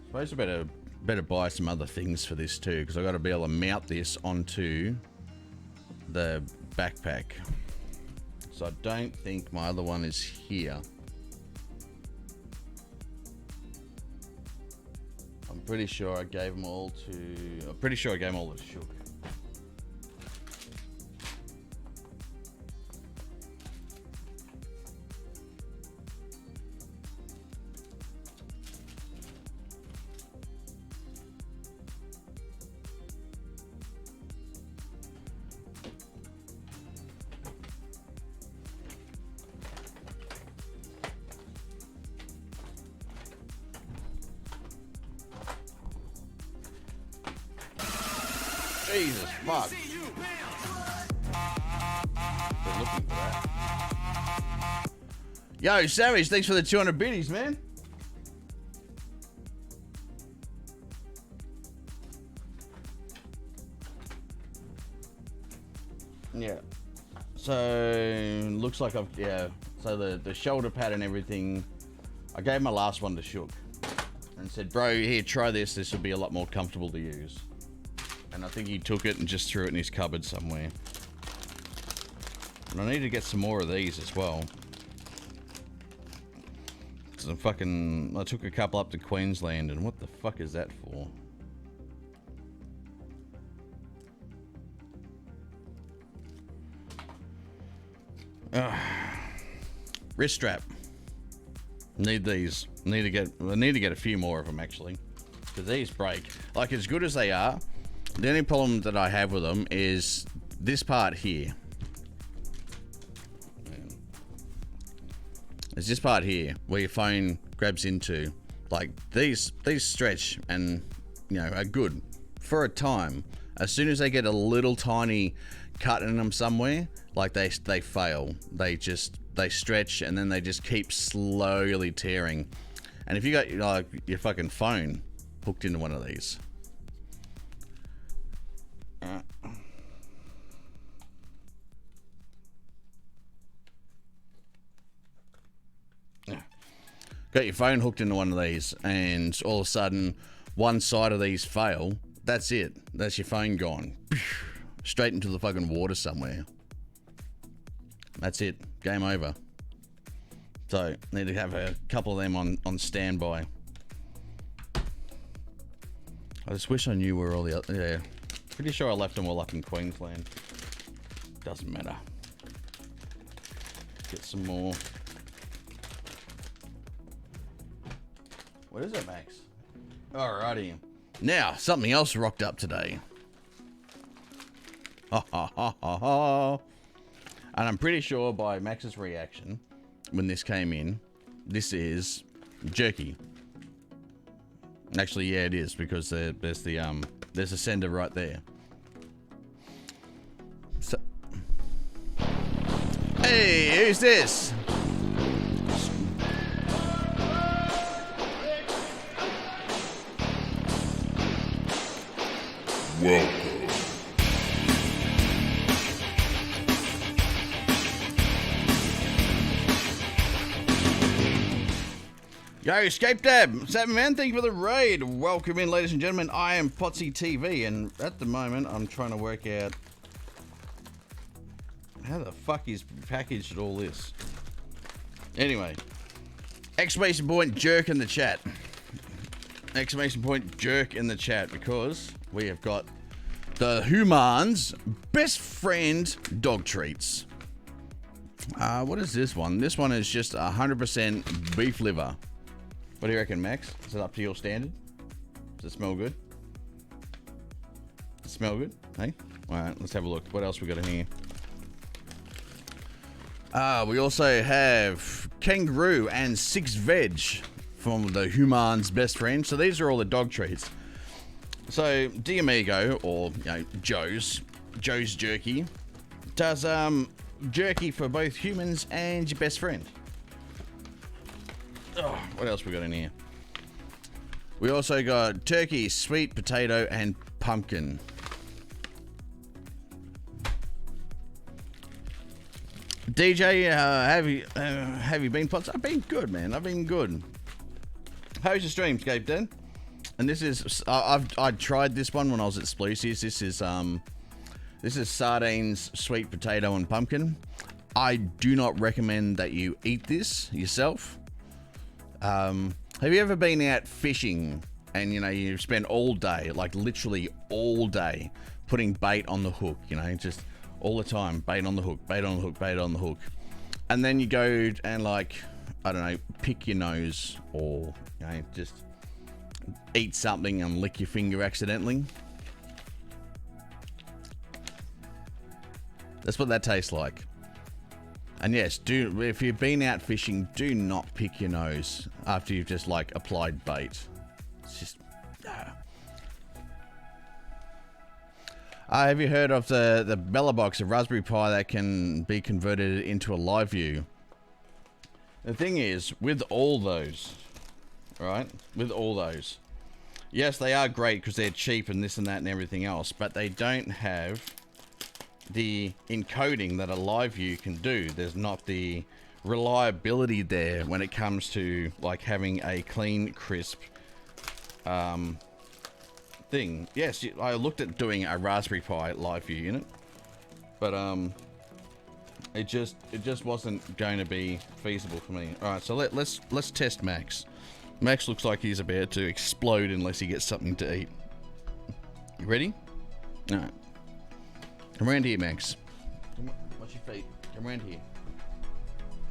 Suppose I better buy some other things for this too, because I got to be able to mount this onto the backpack. So I don't think my other one is here. I'm pretty sure I gave them all to. I'm pretty sure I gave them all to Shook. Jesus fuck. Been looking for that. Yo, Savage, thanks for the 200 biddies, man. Yeah. So, looks like I've, yeah. So the shoulder pad and everything, I gave my last one to Shook and said, bro, here, try this. This will be a lot more comfortable to use. And I think he took it and just threw it in his cupboard somewhere. And I need to get some more of these as well. So I took a couple up to Queensland, and what the fuck is that for? Wrist strap. Need these. I need to get a few more of them actually, because these break. Like, as good as they are, the only problem that I have with them is this part here. It's this part here where your phone grabs into. Like, these stretch and, you know, are good for a time. As soon as they get a little tiny cut in them somewhere, like they fail. They stretch and then they just keep slowly tearing. And if you got like your fucking phone hooked into one of these, got your phone hooked into one of these, and all of a sudden one side of these fail, that's it. That's your phone gone. Straight into the fucking water somewhere. That's it. Game over. So, need to have a couple of them on standby. I just wish I knew where all the other... Yeah. Pretty sure I left them all up in Queensland. Doesn't matter. Get some more. What is it, Max? Alrighty. Now, something else rocked up today. Ha ha ha ha ha. And I'm pretty sure by Max's reaction when this came in, this is jerky. Actually, yeah, it is, because there's a sender right there. So, hey, who's this? Welcome. Yo, Escape Dab, Sam man, thank you for the raid. Welcome in, ladies and gentlemen. I am Potsy TV, and at the moment, I'm trying to work out how the fuck is packaged all this. Anyway, exclamation point jerk in the chat. Exclamation point jerk in the chat, because we have got the Human's best friend dog treats. What is this one? This one is just 100% beef liver. What do you reckon, Max? Is it up to your standard? Does it smell good? Does it smell good? Hey? Alright, let's have a look. What else we got in here? We also have kangaroo and 6 veg from the Human's best friend. So these are all the dog treats. So Diamigo, or you know, Joe's Jerky, does jerky for both humans and your best friend. Oh, what else we got in here? We also got turkey, sweet potato, and pumpkin. DJ, have you been, Pots? I've been good, man. I've been good. How's your stream, Escape Dan? And this is I tried this one when I was at Splucy's. This is sardines, sweet potato, and pumpkin. I do not recommend that you eat this yourself. Have you ever been out fishing and you spend all day, like literally all day, putting bait on the hook? Just all the time, bait on the hook, bait on the hook, bait on the hook, and then you go and like, I don't know, pick your nose or just eat something and lick your finger accidentally. That's what that tastes like. And yes, if you've been out fishing, do not pick your nose after you've just like applied bait. It's just have you heard of the Bella Box of Raspberry Pi that can be converted into a live view? The thing is, with all those, right? With all those, yes, they are great because they're cheap and this and that and everything else, but they don't have the encoding that a live view can do. There's not the reliability there when it comes to like having a clean, crisp thing. Yes, I looked at doing a Raspberry Pi live view unit, but it just wasn't going to be feasible for me. All right, so let's test Max. Max looks like he's about to explode unless he gets something to eat. You ready? All right. Come around here, Max. Come on, watch your feet. Come around here.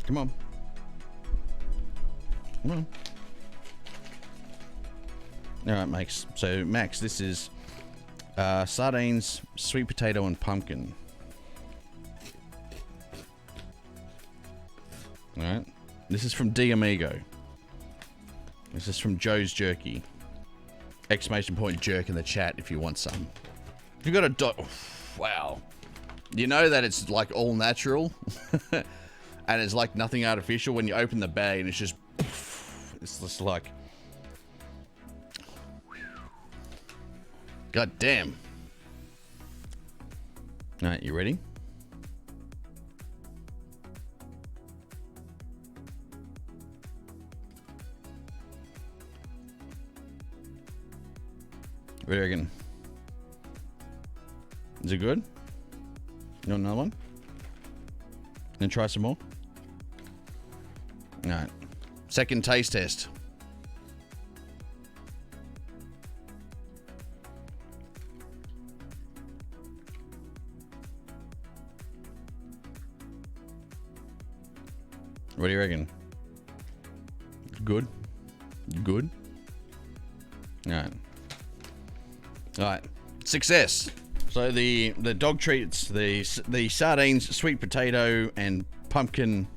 Come on. Come on. All right, Max. So, Max, this is sardines, sweet potato, and pumpkin. All right. This is from D Amigo. This is from Joe's Jerky. Exclamation point jerk in the chat if you want some. If you got a dot. Wow. You know that it's like all natural and it's like nothing artificial when you open the bag and it's just like, god damn. All right, you ready? What do you reckon? Is it good? You want another one? Then try some more? Alright. Second taste test. What do you reckon? Good? Good? Alright. Alright. Success! So the dog treats, the sardines, sweet potato, and pumpkin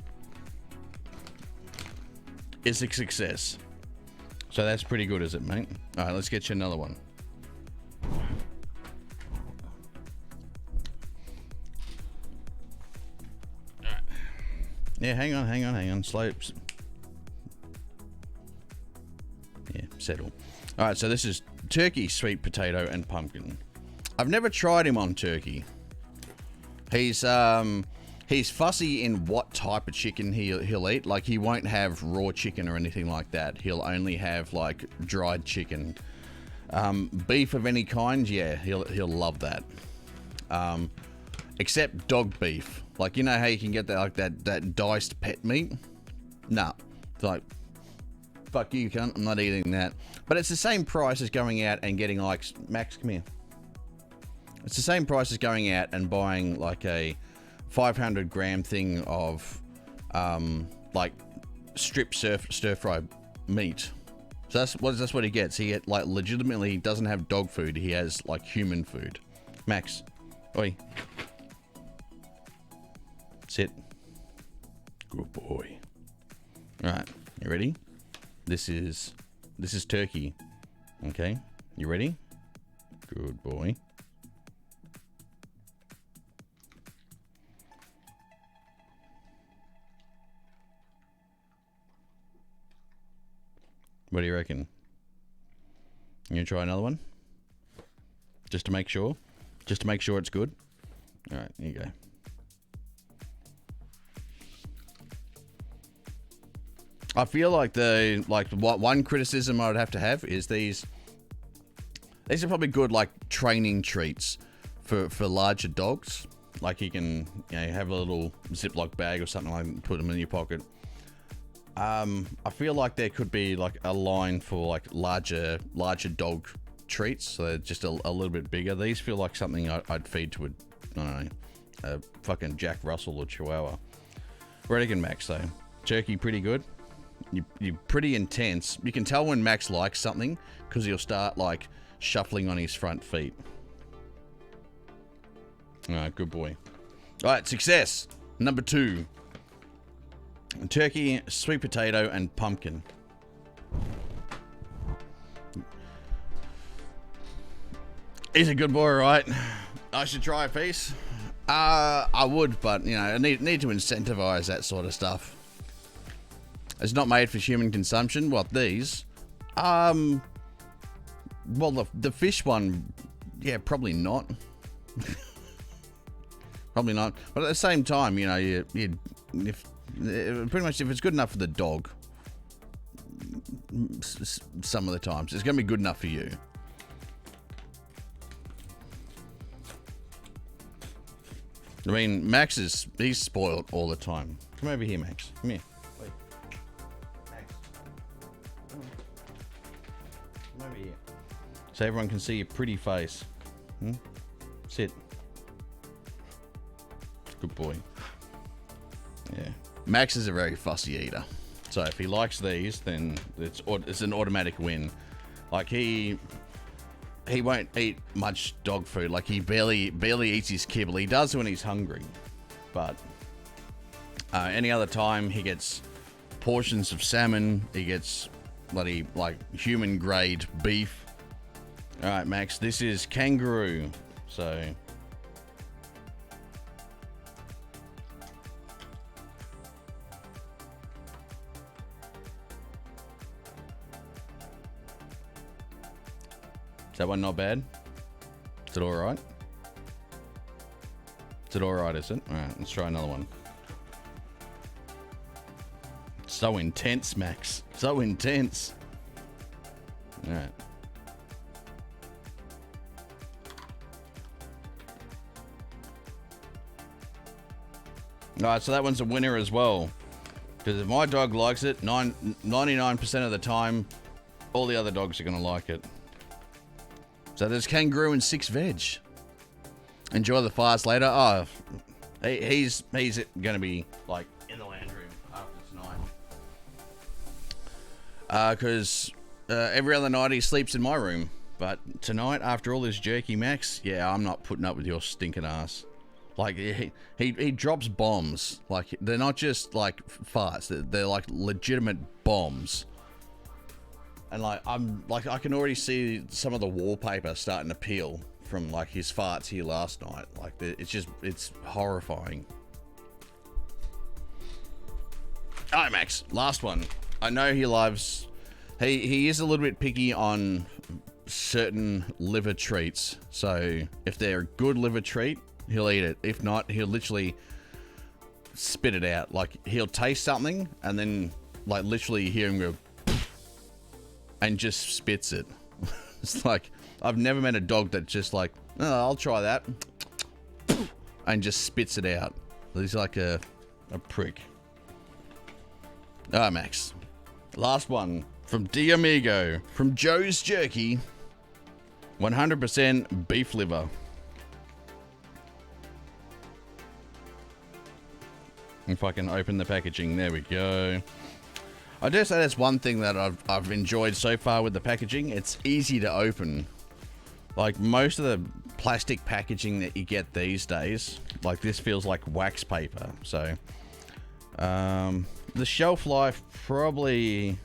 is a success. So that's pretty good, is it, mate? All right, let's get you another one. All right. Yeah, hang on. Slow. Yeah, settle. All right, so this is turkey, sweet potato, and pumpkin. I've never tried him on turkey. He's fussy in what type of chicken he'll eat. Like, he won't have raw chicken or anything like that. He'll only have like dried chicken. Beef of any kind, yeah, he'll love that. Except dog beef. Like, you know how you can get that like that diced pet meat? Nah, it's like, fuck you, cunt. I'm not eating that. But it's the same price as going out and getting like, Max, come here. It's the same price as going out and buying like a 500 gram thing of like strip stir fry meat. So that's what he gets. He like legitimately doesn't have dog food. He has like human food. Max, oi, sit. Good boy. All right, you ready? This is turkey. Okay, you ready? Good boy. What do you reckon? You gonna try another one? Just to make sure? Just to make sure it's good? Alright, here you go. I feel like one criticism I would have to have is these These are probably good like training treats for larger dogs. Like you can, you know, have a little Ziploc bag or something like that and put them in your pocket. I feel like there could be like a line for like larger dog treats, so they're just a little bit bigger. These feel like something I'd feed to I don't know, a fucking Jack Russell or Chihuahua. What again, Max, though? Jerky pretty good. You're pretty intense. You can tell when Max likes something because he'll start like shuffling on his front feet. Alright, good boy. Alright, success. Number 2. Turkey, sweet potato, and pumpkin. He's a good boy, right? I should try a piece. I would, but you know, I need to incentivize that sort of stuff. It's not made for human consumption. What, these? Well, the fish one, yeah, probably not. Probably not. But at the same time, you know, if pretty much if it's good enough for the dog, some of the times it's gonna be good enough for you. I mean, Max he's spoiled all the time. Come over here, Max. Come here. Wait. Max. Come over here. So everyone can see your pretty face. Sit. Good boy. Yeah. Max is a very fussy eater. So if he likes these, then it's an automatic win. Like he won't eat much dog food. Like he barely eats his kibble. He does when he's hungry, but any other time he gets portions of salmon. He gets bloody like human grade beef. All right, Max. This is kangaroo. So is that one not bad? Is it all right? Is it all right? Is it? All right, let's try another one. So intense, Max. So intense. All right. All right, so that one's a winner as well. Because if my dog likes it, 99% of the time, all the other dogs are going to like it. So there's kangaroo and 6 veg. Enjoy the fires later. Oh, he's going to be like in the lounge room after tonight. Because every other night he sleeps in my room. But tonight, after all this jerky, Max, yeah, I'm not putting up with your stinking ass. Like he drops bombs. Like they're not just like farts. They're like legitimate bombs. And like I can already see some of the wallpaper starting to peel from like his farts here last night. Like it's horrifying. All right, Max, last one. I know he loves. He is a little bit picky on certain liver treats. So if they're a good liver treat, he'll eat it. If not, he'll literally spit it out. Like he'll taste something and then like literally hear him go and just spits it. It's like I've never met a dog that just like, oh, I'll try that and just spits it out. He's like a prick. All right, Max. Last one from D Amigo from Joe's Jerky. 100% beef liver. If I can open the packaging, there we go. I dare say that's one thing that I've enjoyed so far with the packaging. It's easy to open. Like most of the plastic packaging that you get these days, like this feels like wax paper. So the shelf life probably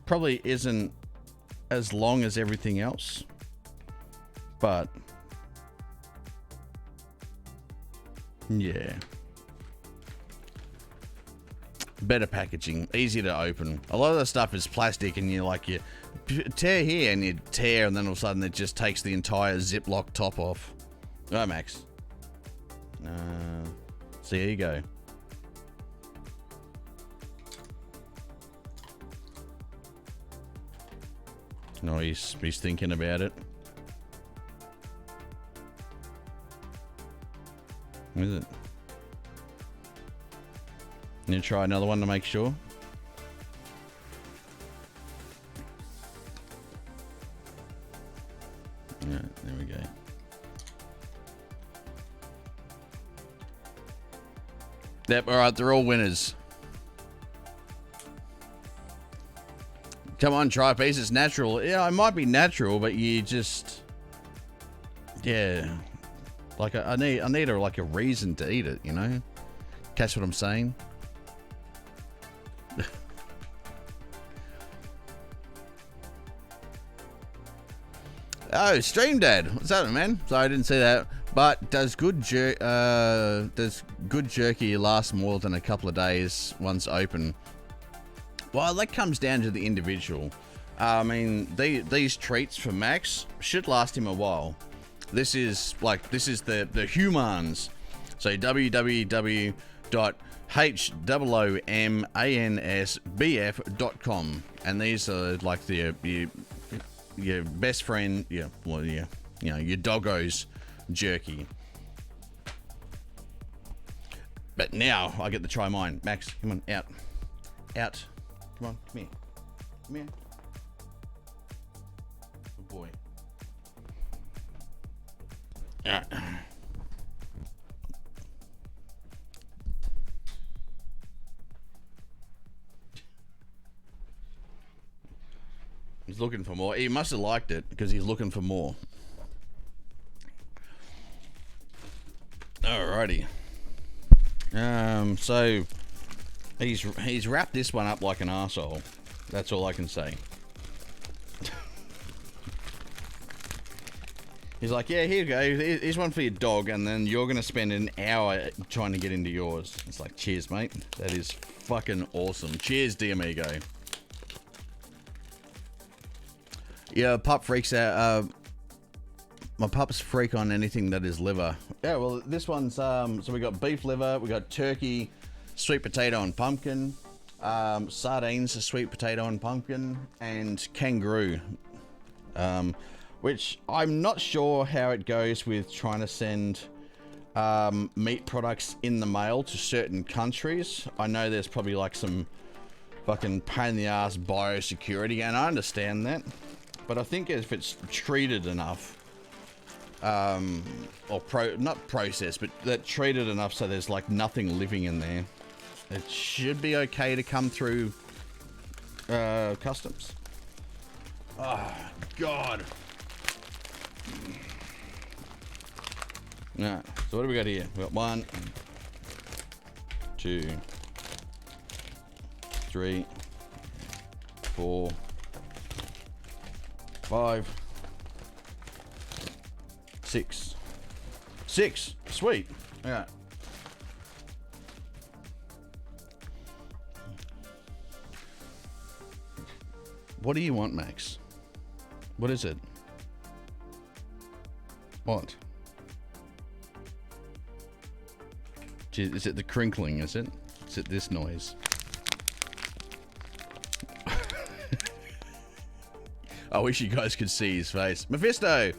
isn't as long as everything else, but yeah. Better packaging, easy to open. A lot of the stuff is plastic and you tear here and you tear and then all of a sudden it just takes the entire Ziploc top off. Alright, Max. So here you go. No, he's thinking about it. What is it? Need to try another one to make sure. Yeah, there we go. Yep, alright, they're all winners. Come on, try a piece. It's natural. Yeah, it might be natural, but you just... Yeah. Like, I need like a reason to eat it, you know? Catch what I'm saying? Oh, Stream Dad. What's up, man? Sorry, I didn't see that. But does good jerky last more than a couple of days once open? Well, that comes down to the individual. I mean, these treats for Max should last him a while. This is the humans. So www.homansbf.com, and these are like your best friend, your doggo's jerky. But now I get to try mine. Max, come on, out. Come on, come here. Good boy. He's looking for more. He must have liked it because he's looking for more. Alrighty. So he's wrapped this one up like an arsehole. That's all I can say. He's like, yeah, here you go. Here's one for your dog, and then you're gonna spend an hour trying to get into yours. It's like, cheers, mate. That is fucking awesome. Cheers, D'Amigo. Yeah, pup freaks out. My pups freak on anything that is liver. Yeah, well, this one's so we got beef liver, we got turkey, sweet potato and pumpkin, sardines, sweet potato and pumpkin, and kangaroo. Which I'm not sure how it goes with trying to send meat products in the mail to certain countries. I know there's probably like some fucking pain in the ass biosecurity, and I understand that. But I think if it's treated enough, not processed, but that treated enough so there's like nothing living in there, it should be okay to come through customs. Oh, God. Alright, so what do we got here? We got 1, 2, 3, 4, 5, 6. 6. Sweet. Alright. What do you want, Max? What is it? What? Is it the crinkling, is it? Is it this noise? I wish you guys could see his face. Mephisto!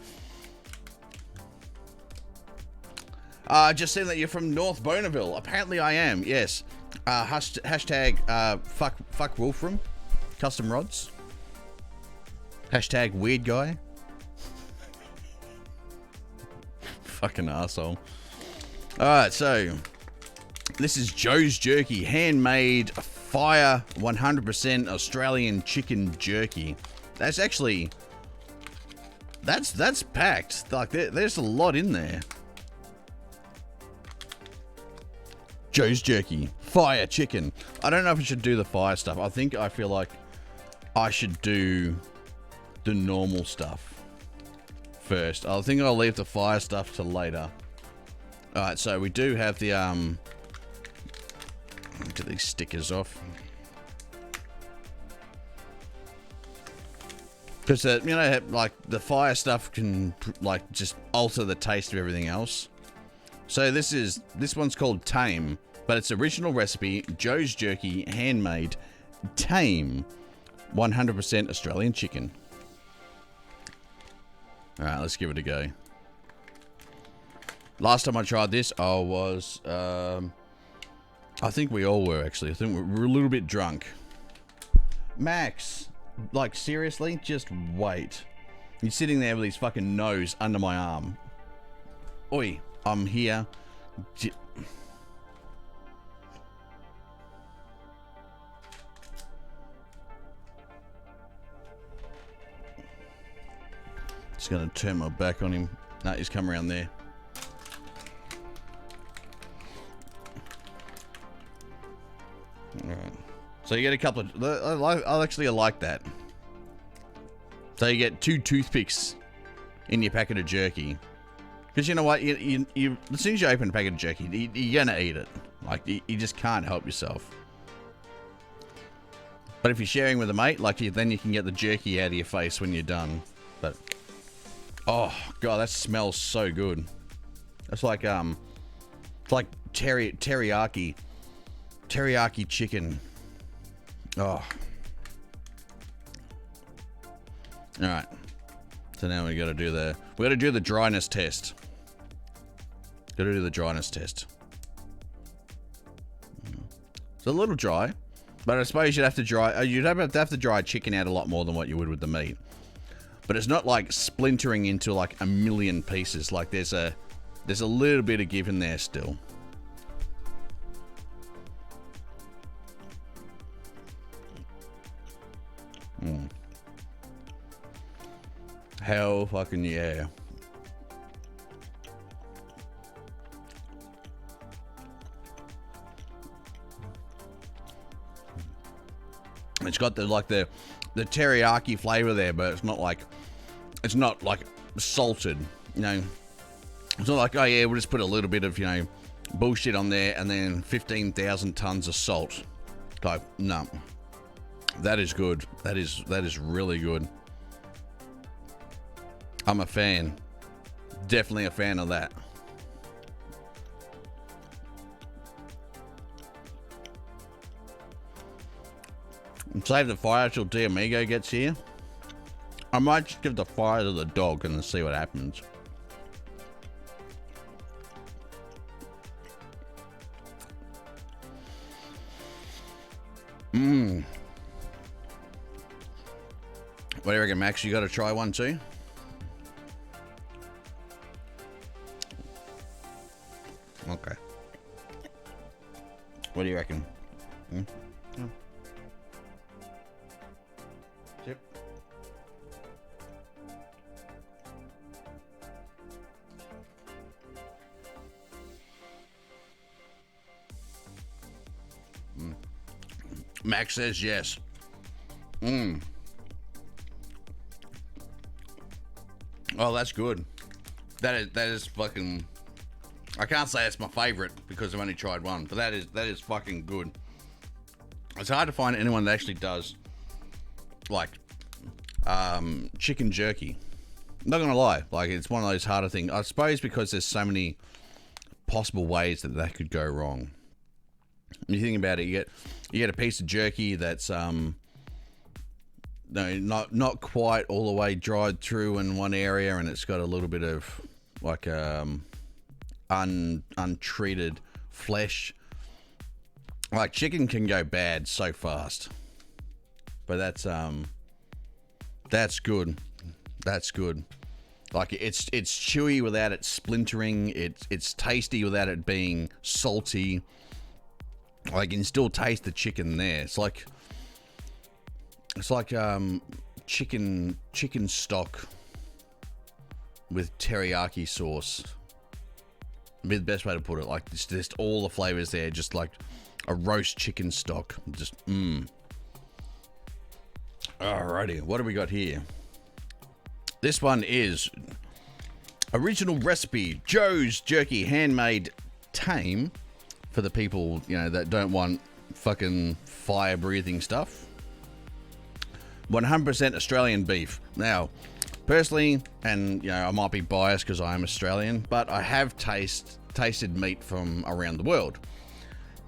Just seen that you're from North Bonaville. Apparently I am, yes. Hashtag fuck Wolfram. Custom rods. Hashtag weird guy. Fucking asshole. Alright, so this is Joe's Jerky, handmade fire 100% Australian chicken jerky. That's actually that's packed. Like there's a lot in there. Joe's Jerky, fire chicken. I don't know if I should do the fire stuff. I feel like I should do the normal stuff first. I think I'll leave the fire stuff till later. Alright, so we do have the get these stickers off. Because you know, like the fire stuff can like just alter the taste of everything else. So this one's called Tame, but it's original recipe, Joe's Jerky, handmade, Tame, 100% Australian chicken. All right, let's give it a go. Last time I tried this, I was, I think we all were actually. I think we were a little bit drunk. Max, like seriously, just wait. You're sitting there with his fucking nose under my arm. Oi, I'm here. Just gonna turn my back on him. No, he's come around there. Alright. So you get a couple of... I actually like that. So you get 2 toothpicks in your packet of jerky. Because you know what? You, as soon as you open a packet of jerky, you're gonna eat it. Like, you just can't help yourself. But if you're sharing with a mate, like, then you can get the jerky out of your face when you're done. But... oh, God, that smells so good. It's like, it's like teriyaki chicken. Oh. All right. So now we got to do the dryness test. Got to do the dryness test. It's a little dry, but I suppose you'd have to dry chicken out a lot more than what you would with the meat. But it's not like splintering into like a million pieces. Like there's a little bit of give in there still. Hell fucking yeah. It's got the teriyaki flavor there, but it's not like salted, you know. It's not like, oh yeah, we'll just put a little bit of, you know, bullshit on there and then 15,000 tons of salt. Like, no. That is good. That is really good. I'm a fan. Definitely a fan of that. Save the fire till D'Amigo gets here. I might just give the fire to the dog and see what happens. What do you reckon, Max? You got to try one too? Okay. What do you reckon? Yep. Max says yes. Oh, that's good. That is fucking... I can't say it's my favorite because I've only tried one, but that is fucking good. It's hard to find anyone that actually does like chicken jerky. I'm not gonna lie, like it's one of those harder things. I suppose because there's so many possible ways that could go wrong. When you think about it, you get a piece of jerky that's no, not quite all the way dried through in one area, and it's got a little bit of like untreated flesh. Like chicken can go bad so fast, but that's good. That's good. Like it's chewy without it splintering. It's tasty without it being salty. Like you can still taste the chicken there. It's like chicken stock with teriyaki sauce. Be the best way to put it. Like it's just all the flavors there, just like a roast chicken stock. Just Alrighty, what do we got here? This one is original recipe Joe's Jerky, handmade tame for the people, you know, that don't want fucking fire breathing stuff. 100% Australian beef. Now, personally, and you know, I might be biased because I am Australian, but I have tasted meat from around the world,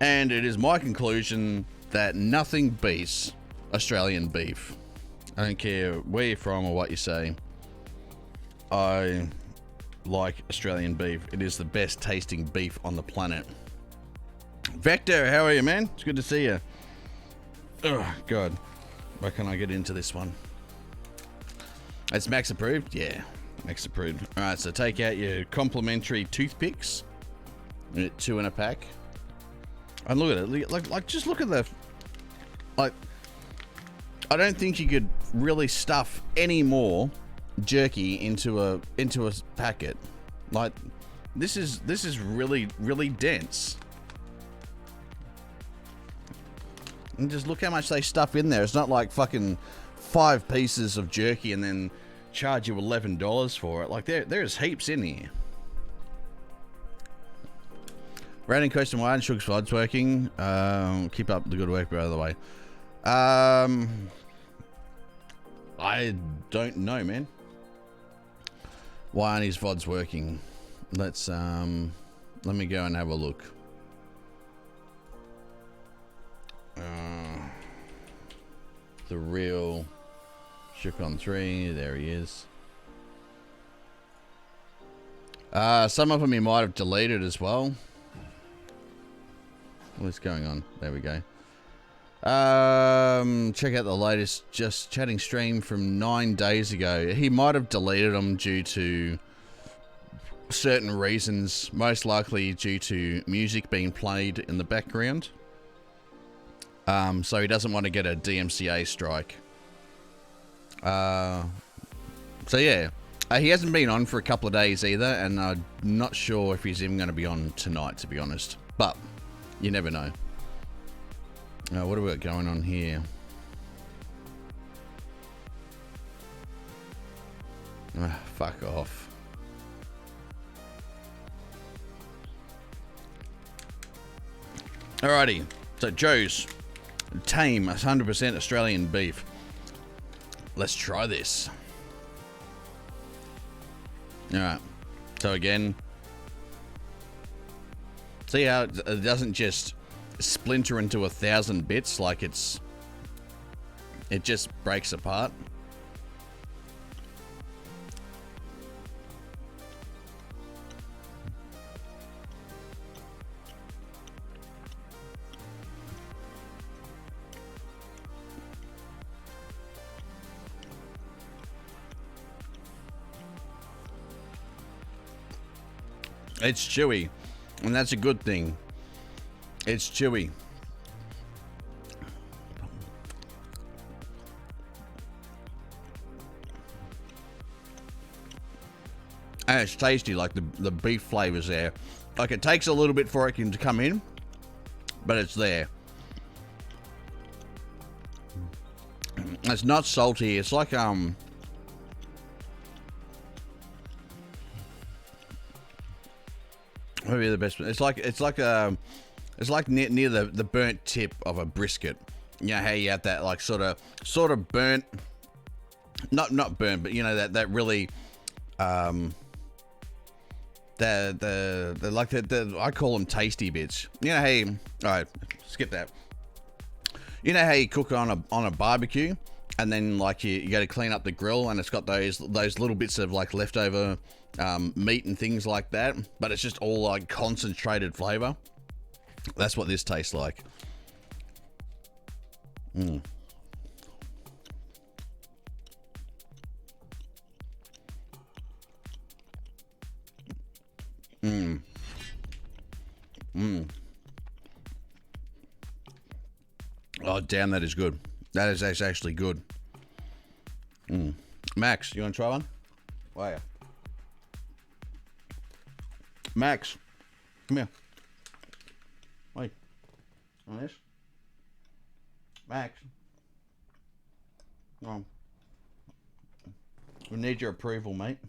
and it is my conclusion that nothing beats Australian beef. I don't care where you're from or what you say. I like Australian beef. It is the best tasting beef on the planet. Vector, how are you, man? It's good to see you. Oh, God. Why can't I get into this one? It's Max approved? Yeah, Max approved. All right, so take out your complimentary toothpicks. 2 in a pack. And look at it. Like, just look at the... Like, I don't think you could really stuff any more jerky into a packet. Like, this is really, really dense. And just look how much they stuff in there. It's not like fucking 5 pieces of jerky and then charge you $11 for it. Like, there's heaps in here. Random question: why aren't Sugar's VODs working? Keep up the good work, by the way. I don't know, man. Why aren't his VODs working? Let me go and have a look. The real Shook on 3, there he is. Some of them he might have deleted as well. What's going on? There we go. Check out the latest Just Chatting stream from 9 days ago. He might have deleted them due to certain reasons, most likely due to music being played in the background. So he doesn't want to get a DMCA strike. So yeah, he hasn't been on for a couple of days either, and I'm not sure if he's even going to be on tonight, to be honest. But you never know. What have we got going on here? Fuck off. Alrighty, so Joe's tame 100% Australian beef. Let's try this. Alright, so again, see how it doesn't just splinter into 1,000 bits, like it just breaks apart. It's chewy, and that's a good thing. It's chewy. And it's tasty, like the beef flavor's there. Like, it takes a little bit for it to come in, but it's there. It's not salty. It's like maybe the best. It's like near the burnt tip of a brisket. You know how you have that like sort of burnt, not burnt, but you know that really the like the I call them tasty bits. You know how you, all right, skip that. You know how you cook on a barbecue, and then like you got to clean up the grill, and it's got those little bits of like leftover meat and things like that, but it's just all like concentrated flavor. That's what this tastes like. Mm. Mm. Mm. Oh damn, that is good. That is actually good. Mm. Max, you want to try one? Why? Max, come here. Wait. On this? Max. We need your approval, mate.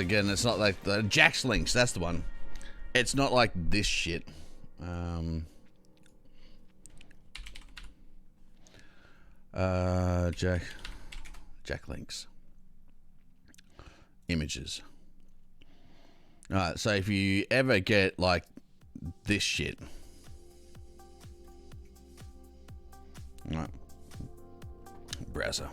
Again, it's not like the Jack's Links. That's the one. It's not like this shit. Jack Links. Images. Alright, so if you ever get like this shit. Alright. Browser.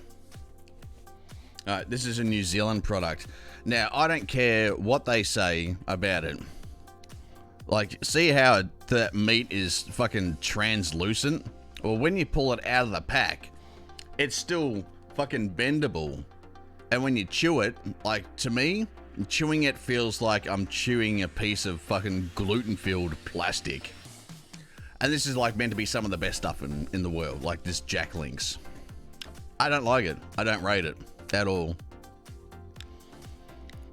Alright, this is a New Zealand product. Now, I don't care what they say about it. Like, see how the meat is fucking translucent? Well, when you pull it out of the pack, it's still fucking bendable. And when you chew it, like, to me, chewing it feels like I'm chewing a piece of fucking gluten-filled plastic. And this is like meant to be some of the best stuff in the world, like this Jack Links. I don't like it. I don't rate it at all.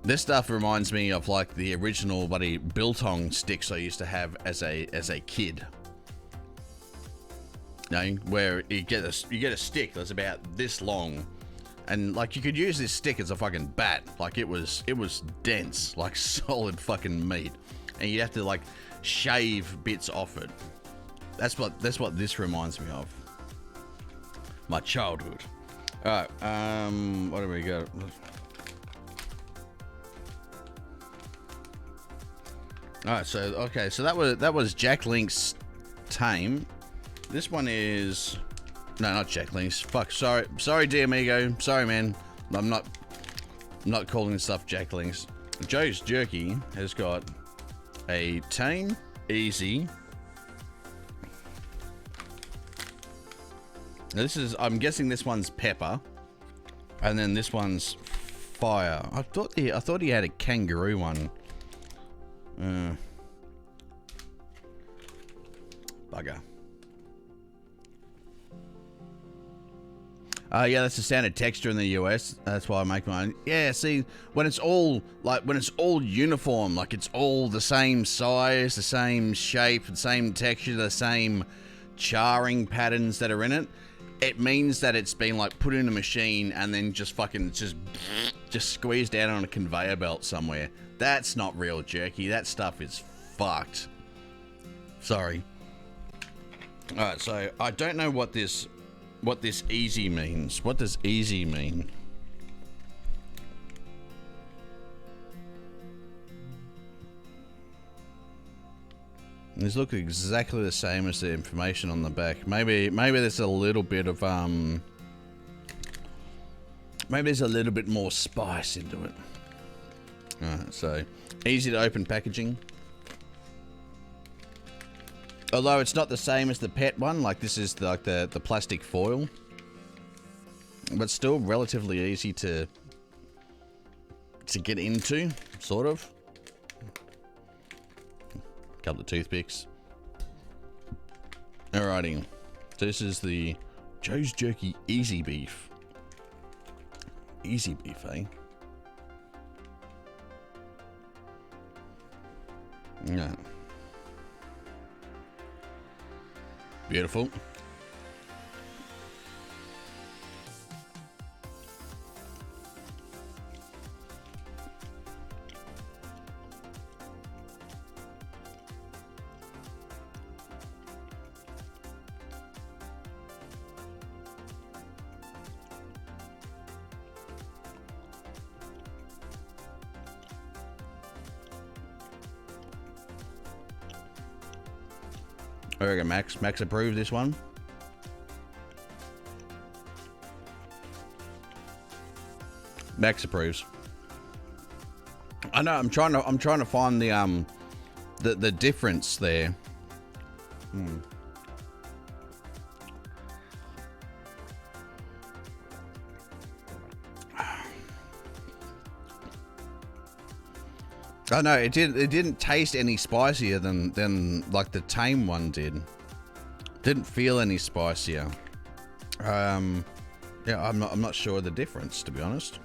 This stuff reminds me of like the original buddy biltong sticks I used to have as a kid. You know, where you get a stick that's about this long, and like you could use this stick as a fucking bat. Like it was dense, like solid fucking meat, and you have to like shave bits off it. That's what this reminds me of. My childhood. All right, what do we got? All right, so okay, so that was Jack Link's tame. This one is no, not Jack Link's. Fuck, sorry, dear amigo. Sorry, man. I'm not calling this stuff Jack Link's. Joe's Jerky has got a tame, easy. Now this is, I'm guessing this one's pepper, and then this one's fire. I thought he had a kangaroo one. Bugger. Yeah, that's the standard texture in the US. That's why I make mine. Yeah, see, when it's all uniform, like it's all the same size, the same shape, the same texture, the same charring patterns that are in it, it means that it's been like put in a machine and then just fucking just squeezed out on a conveyor belt somewhere. That's not real jerky. That stuff is fucked. Sorry. Alright, so I don't know what this easy means. What does easy mean? These look exactly the same as the information on the back. Maybe there's a little bit of maybe there's a little bit more spice into it. Alright, so easy to open packaging. Although it's not the same as the pet one, like this is like the plastic foil, but still relatively easy to get into, sort of. Couple of toothpicks. Alrighty, so this is the Joe's Jerky Easy Beef. Easy beef, eh? Yeah. Beautiful. I reckon Max approved this one. Max approves. I know. I'm trying to find the difference there. Oh no, it didn't taste any spicier than like the tame one did. Didn't feel any spicier. Yeah, I'm not sure of the difference, to be honest.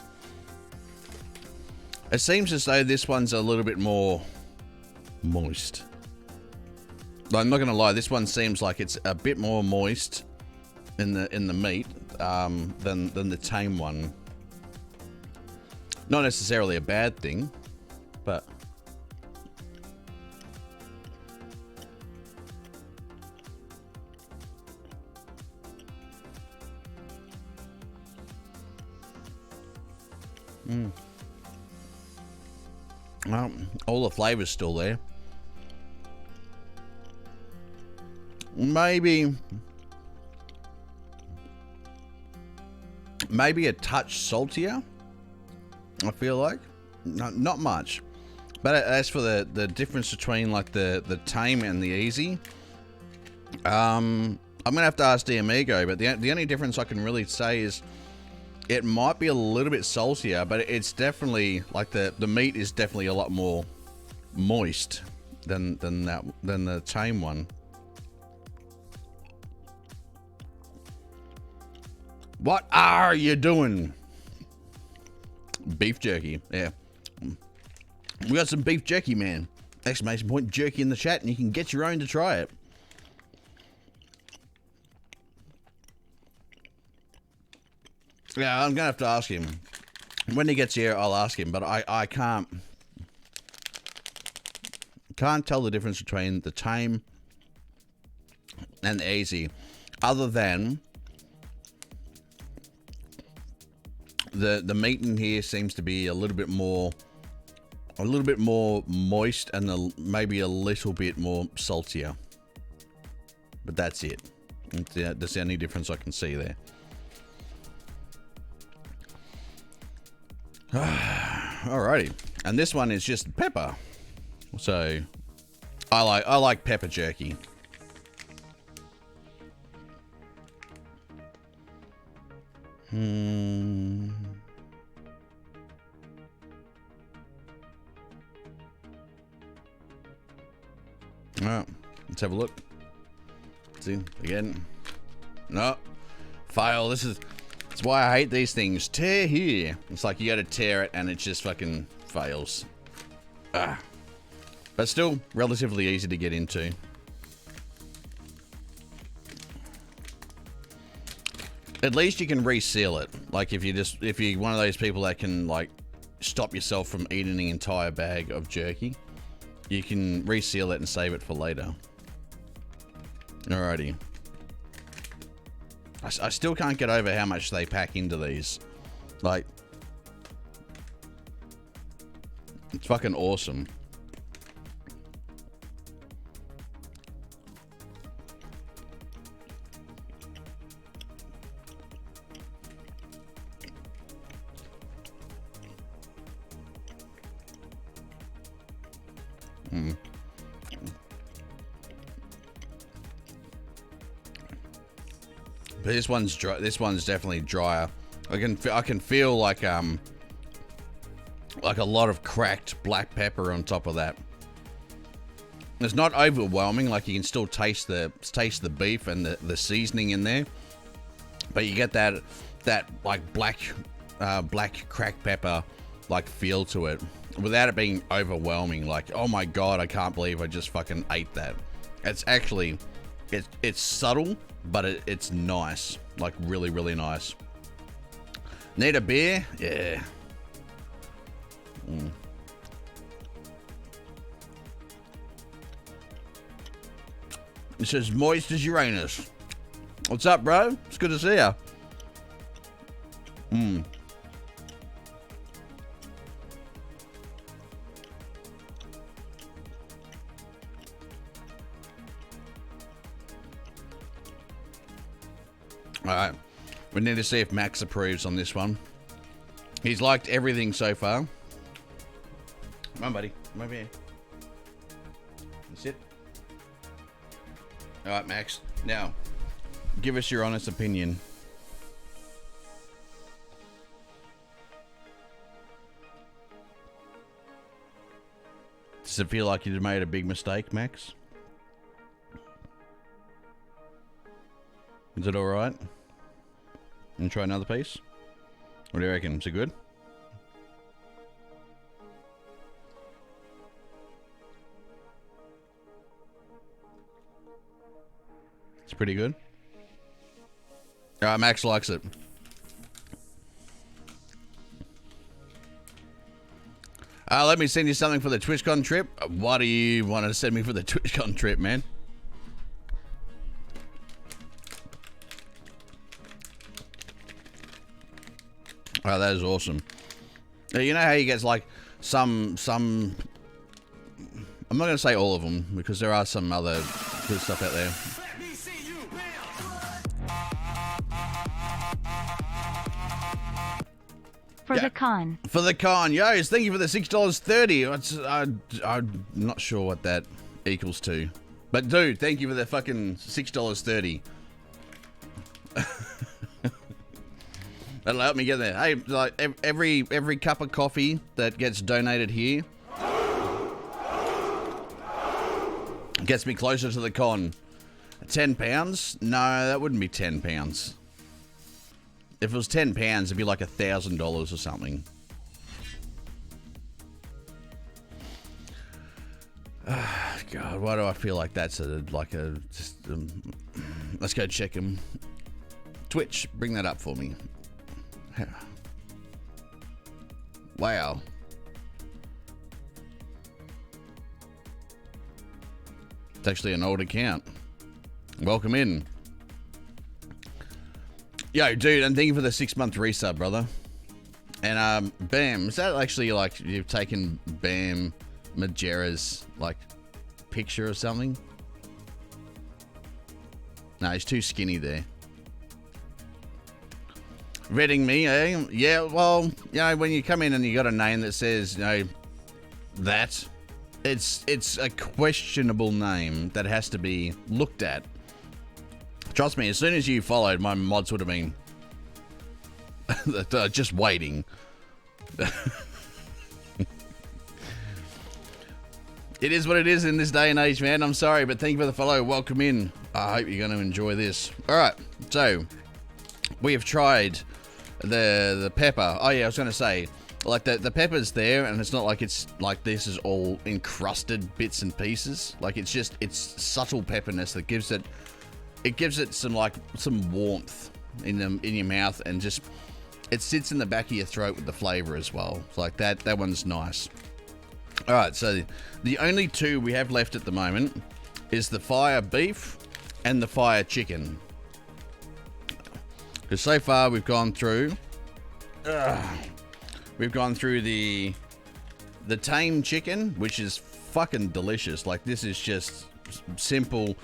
It seems as though this one's a little bit more moist. I'm not gonna lie, this one seems like it's a bit more moist in the meat than the tame one. Not necessarily a bad thing. but well, all the flavor's still there. Maybe a touch saltier, I feel like. Not much. But as for the difference between like the tame and the easy, I'm gonna have to ask the Amigo, but the only difference I can really say is it might be a little bit saltier, but it's definitely like the meat is definitely a lot more moist than the tame one. What are you doing? Beef jerky, yeah. We got some beef jerky, man. Exclamation point jerky in the chat, and you can get your own to try it. Yeah, I'm gonna have to ask him. When he gets here, I'll ask him, but I can't tell the difference between the tame and the easy, other than the meat in here seems to be a little bit more moist and maybe a little bit more saltier. But that's it. That's the only difference I can see there. Alrighty, and this one is just pepper. So I like pepper jerky. Alright, let's have a look. See, again. No. Fail. That's why I hate these things. Tear here. It's like you gotta tear it and it just fucking fails. But still relatively easy to get into. At least you can reseal it. Like if you're one of those people that can like stop yourself from eating an entire bag of jerky, you can reseal it and save it for later. Alrighty. I still can't get over how much they pack into these. Like, it's fucking awesome. But this one's dry. This one's definitely drier. I can feel like a lot of cracked black pepper on top of that. It's not overwhelming. Like you can still taste the beef and the seasoning in there, but you get that like black cracked pepper like feel to it without it being overwhelming. Like, oh my god, I can't believe I just fucking ate that. It's actually it's subtle, but it's nice. Like really, really nice. Need a beer? Yeah. It's as moist as Uranus. What's up, bro? It's good to see ya. Alright, we need to see if Max approves on this one. He's liked everything so far. Come on, buddy. Come over here. Sit. Alright, Max. Now, give us your honest opinion. Does it feel like you made a big mistake, Max? Is it alright? And try another piece? What do you reckon? Is it good? It's pretty good. Alright, Max likes it. Let me send you something for the TwitchCon trip. What do you want to send me for the TwitchCon trip, man? Oh, that is awesome. You know how you get like some I'm not going to say all of them because there are some other good stuff out there. For the con. For the con. Yo, thank you for the $6.30. I'm not sure what that equals to. But dude, thank you for the fucking $6.30. That'll help me get there. Hey, like every cup of coffee that gets donated here gets me closer to the con. £10? No, that wouldn't be £10. If it was £10, it'd be like $1,000 or something. God, why do I feel like that's let's go check him. Twitch, bring that up for me. Wow. It's actually an old account. Welcome in. Yo, dude, and thank you for the 6-month resub, brother. And Bam, is that actually like you've taken Bam Majera's like picture or something? No, he's too skinny there. Reading me, eh? Yeah, well, you know, when you come in and you got a name that says, you know, that, it's a questionable name that has to be looked at. Trust me, as soon as you followed, my mods would have been just waiting. It is what it is in this day and age, man. I'm sorry, but thank you for the follow. Welcome in. I hope you're going to enjoy this. All right, so we have tried the pepper. Oh yeah, I was going to say, like the pepper's there, and it's not like it's like this is all encrusted bits and pieces. Like it's subtle pepperness that gives it. It gives it some warmth in your mouth, and just it sits in the back of your throat with the flavor as well. It's like that one's nice. All right, so the only two we have left at the moment is the fire beef and the fire chicken. Because so far we've gone through the tame chicken, which is fucking delicious. Like this is just simple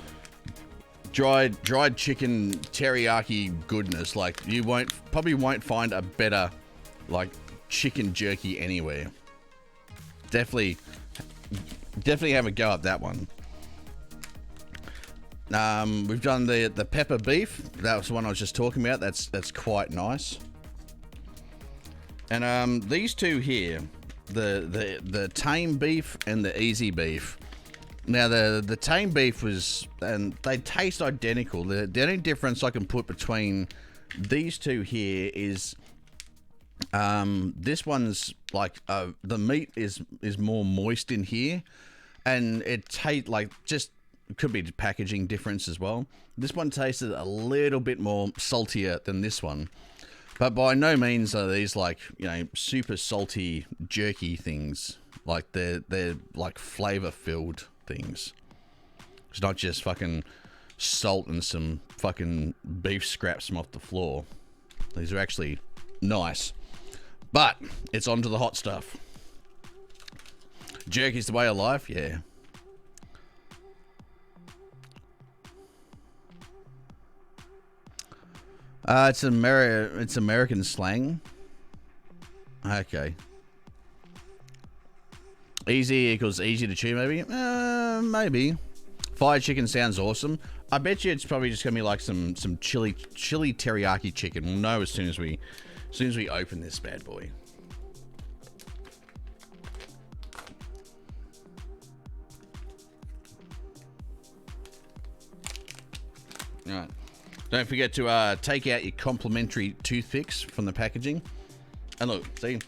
dried chicken teriyaki goodness. Like you probably won't find a better like chicken jerky anywhere. Definitely have a go at that one. We've done the pepper beef. That was the one I was just talking about. That's quite nice. And these two here, the tame beef and the easy beef. Now the tame beef and they taste identical. The only difference I can put between these two here is this one's like the meat is more moist in here, and it tastes like just could be packaging difference as well. This one tasted a little bit more saltier than this one, but by no means are these like, you know, super salty jerky things. Like they're like flavor filled things. It's not just fucking salt and some fucking beef scraps from off the floor. These are actually nice. But it's on to the hot stuff. Jerky's the way of life, yeah. It's American slang. Okay. Easy equals easy to chew, maybe? Maybe. Fried chicken sounds awesome. I bet you it's probably just gonna be like some chili teriyaki chicken. We'll know as soon as we open this bad boy. All right. Don't forget to take out your complimentary toothpicks from the packaging. And look, see,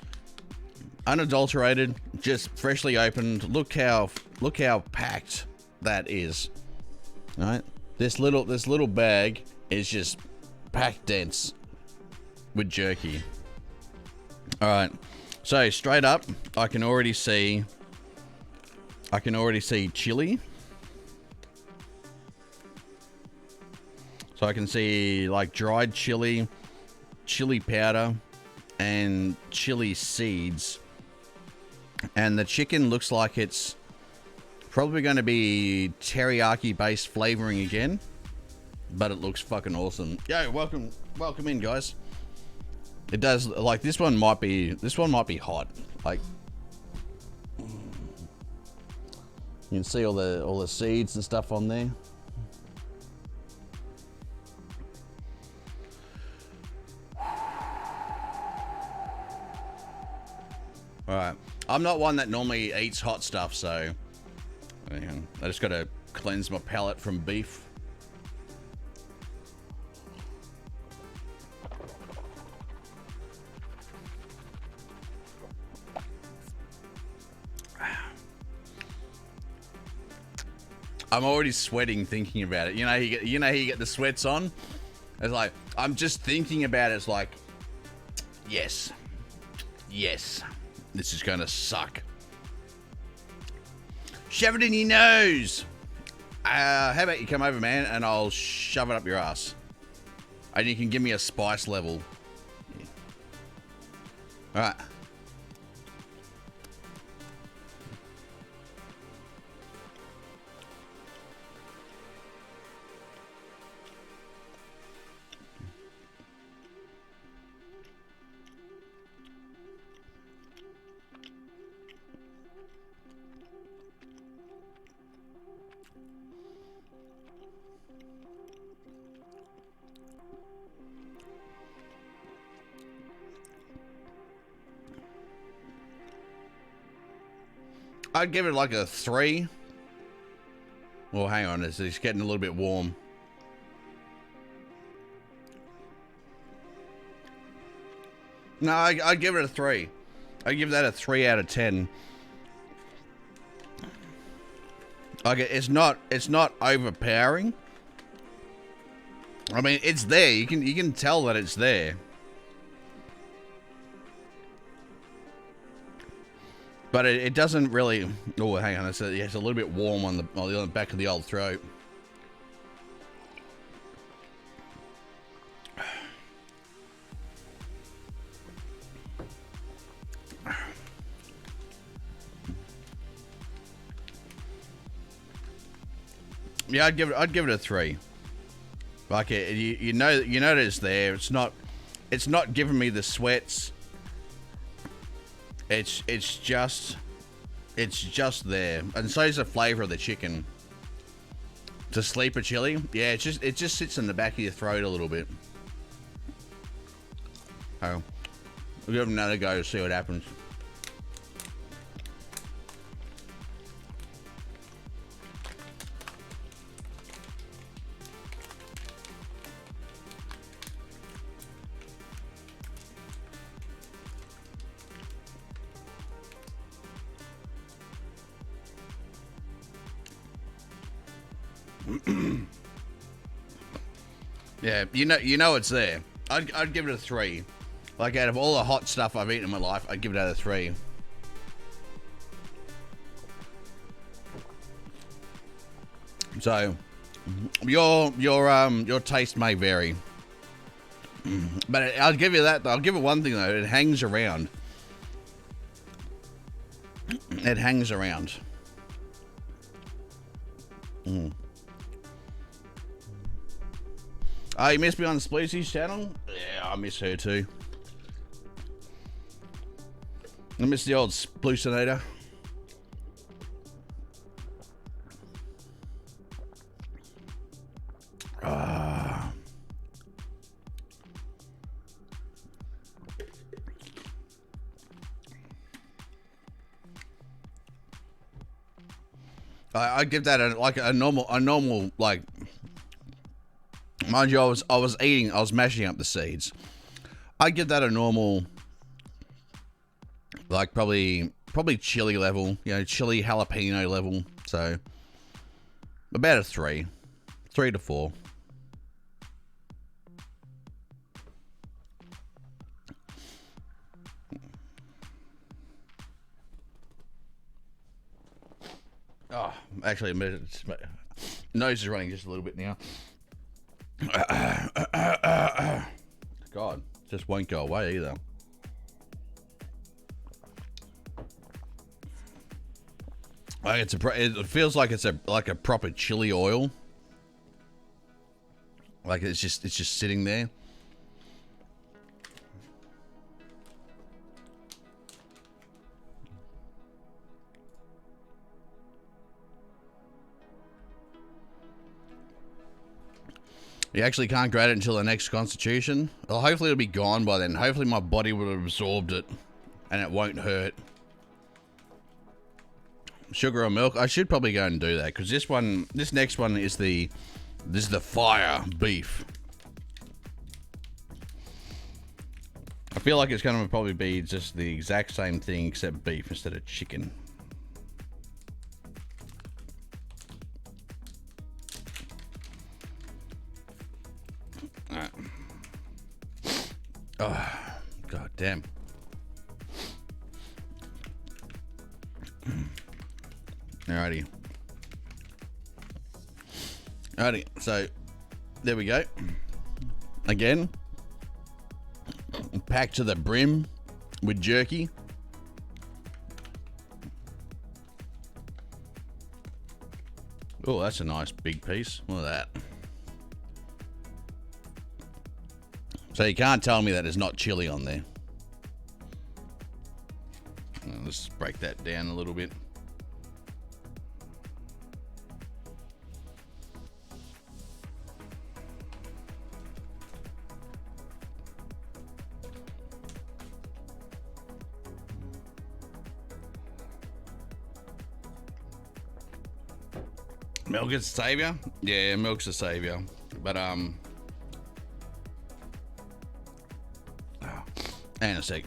unadulterated, just freshly opened. Look how packed that is. All right, this little bag is just packed dense with jerky. All right, So straight up, I can already see chili. So I can see like dried chili, chili powder, and chili seeds. And the chicken looks like it's probably going to be teriyaki based flavoring again, but it looks fucking awesome. Yo, welcome in, guys. It does, like, this one might be hot. Like, you can see all the seeds and stuff on there. All right, I'm not one that normally eats hot stuff, so I just got to cleanse my palate from beef. I'm already sweating thinking about it. You know, you get the sweats on. It's like I'm just thinking about it. It's like, yes, this is gonna suck. Shove it in your nose. How about you come over, man, and I'll shove it up your ass, and you can give me a spice level. Yeah. All right. I'd give it like a 3. Well, hang on, it's getting a little bit warm. No, I'd give it a 3. I'd give that a 3 out of 10. Like, it's not overpowering. I mean, it's there. You can tell that it's there. But it doesn't really. Oh, hang on. It's a little bit warm on the back of the old throat. Yeah, I'd give it a 3. Like you know that it's there. It's not giving me the sweats. It's just there, and so is the flavor of the chicken. To sleeper chili, yeah, it just sits in the back of your throat a little bit. Oh, we'll give it another go to see what happens. Yeah, you know it's there. I'd give it a 3. Like, out of all the hot stuff I've eaten in my life, I'd give it out of 3. So, your taste may vary, but I'll give you that. I'll give it one thing though. It hangs around. It hangs around. Oh, you missed me on Spleezy's channel? Yeah, I miss her too. I miss the old Sploocinator. I give that a normal like. Mind you, I was mashing up the seeds. I'd give that a normal, like probably chili level, you know, chili jalapeno level. So about a 3 to 4. Oh, actually, my nose is running just a little bit now. God, just won't go away either. Like it feels like it's a proper chili oil. Like it's just sitting there. You actually can't grate it until the next constitution. Well, hopefully it'll be gone by then. Hopefully my body would have absorbed it and it won't hurt. Sugar or milk? I should probably go and do that because this next one is the fire beef. I feel like it's going to probably be just the exact same thing except beef instead of chicken. Oh, god damn. Alrighty. Alrighty, so there we go. Again, packed to the brim with jerky. Oh, that's a nice big piece. Look at that. So you can't tell me that there's not chili on there. Let's break that down a little bit. Milk is the savior? Yeah, milk's the savior. But hang on a sec.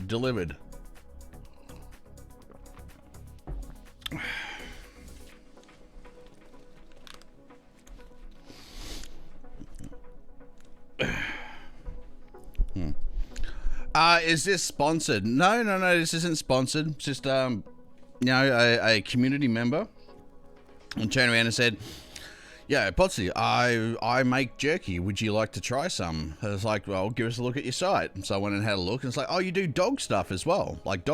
Delivered. Is this sponsored? No, this isn't sponsored. It's just you know, a community member and turned around and said, yeah, Potsy, I make jerky. Would you like to try some? I was like, well, give us a look at your site. So I went and had a look, and it's like, oh, you do dog stuff as well, like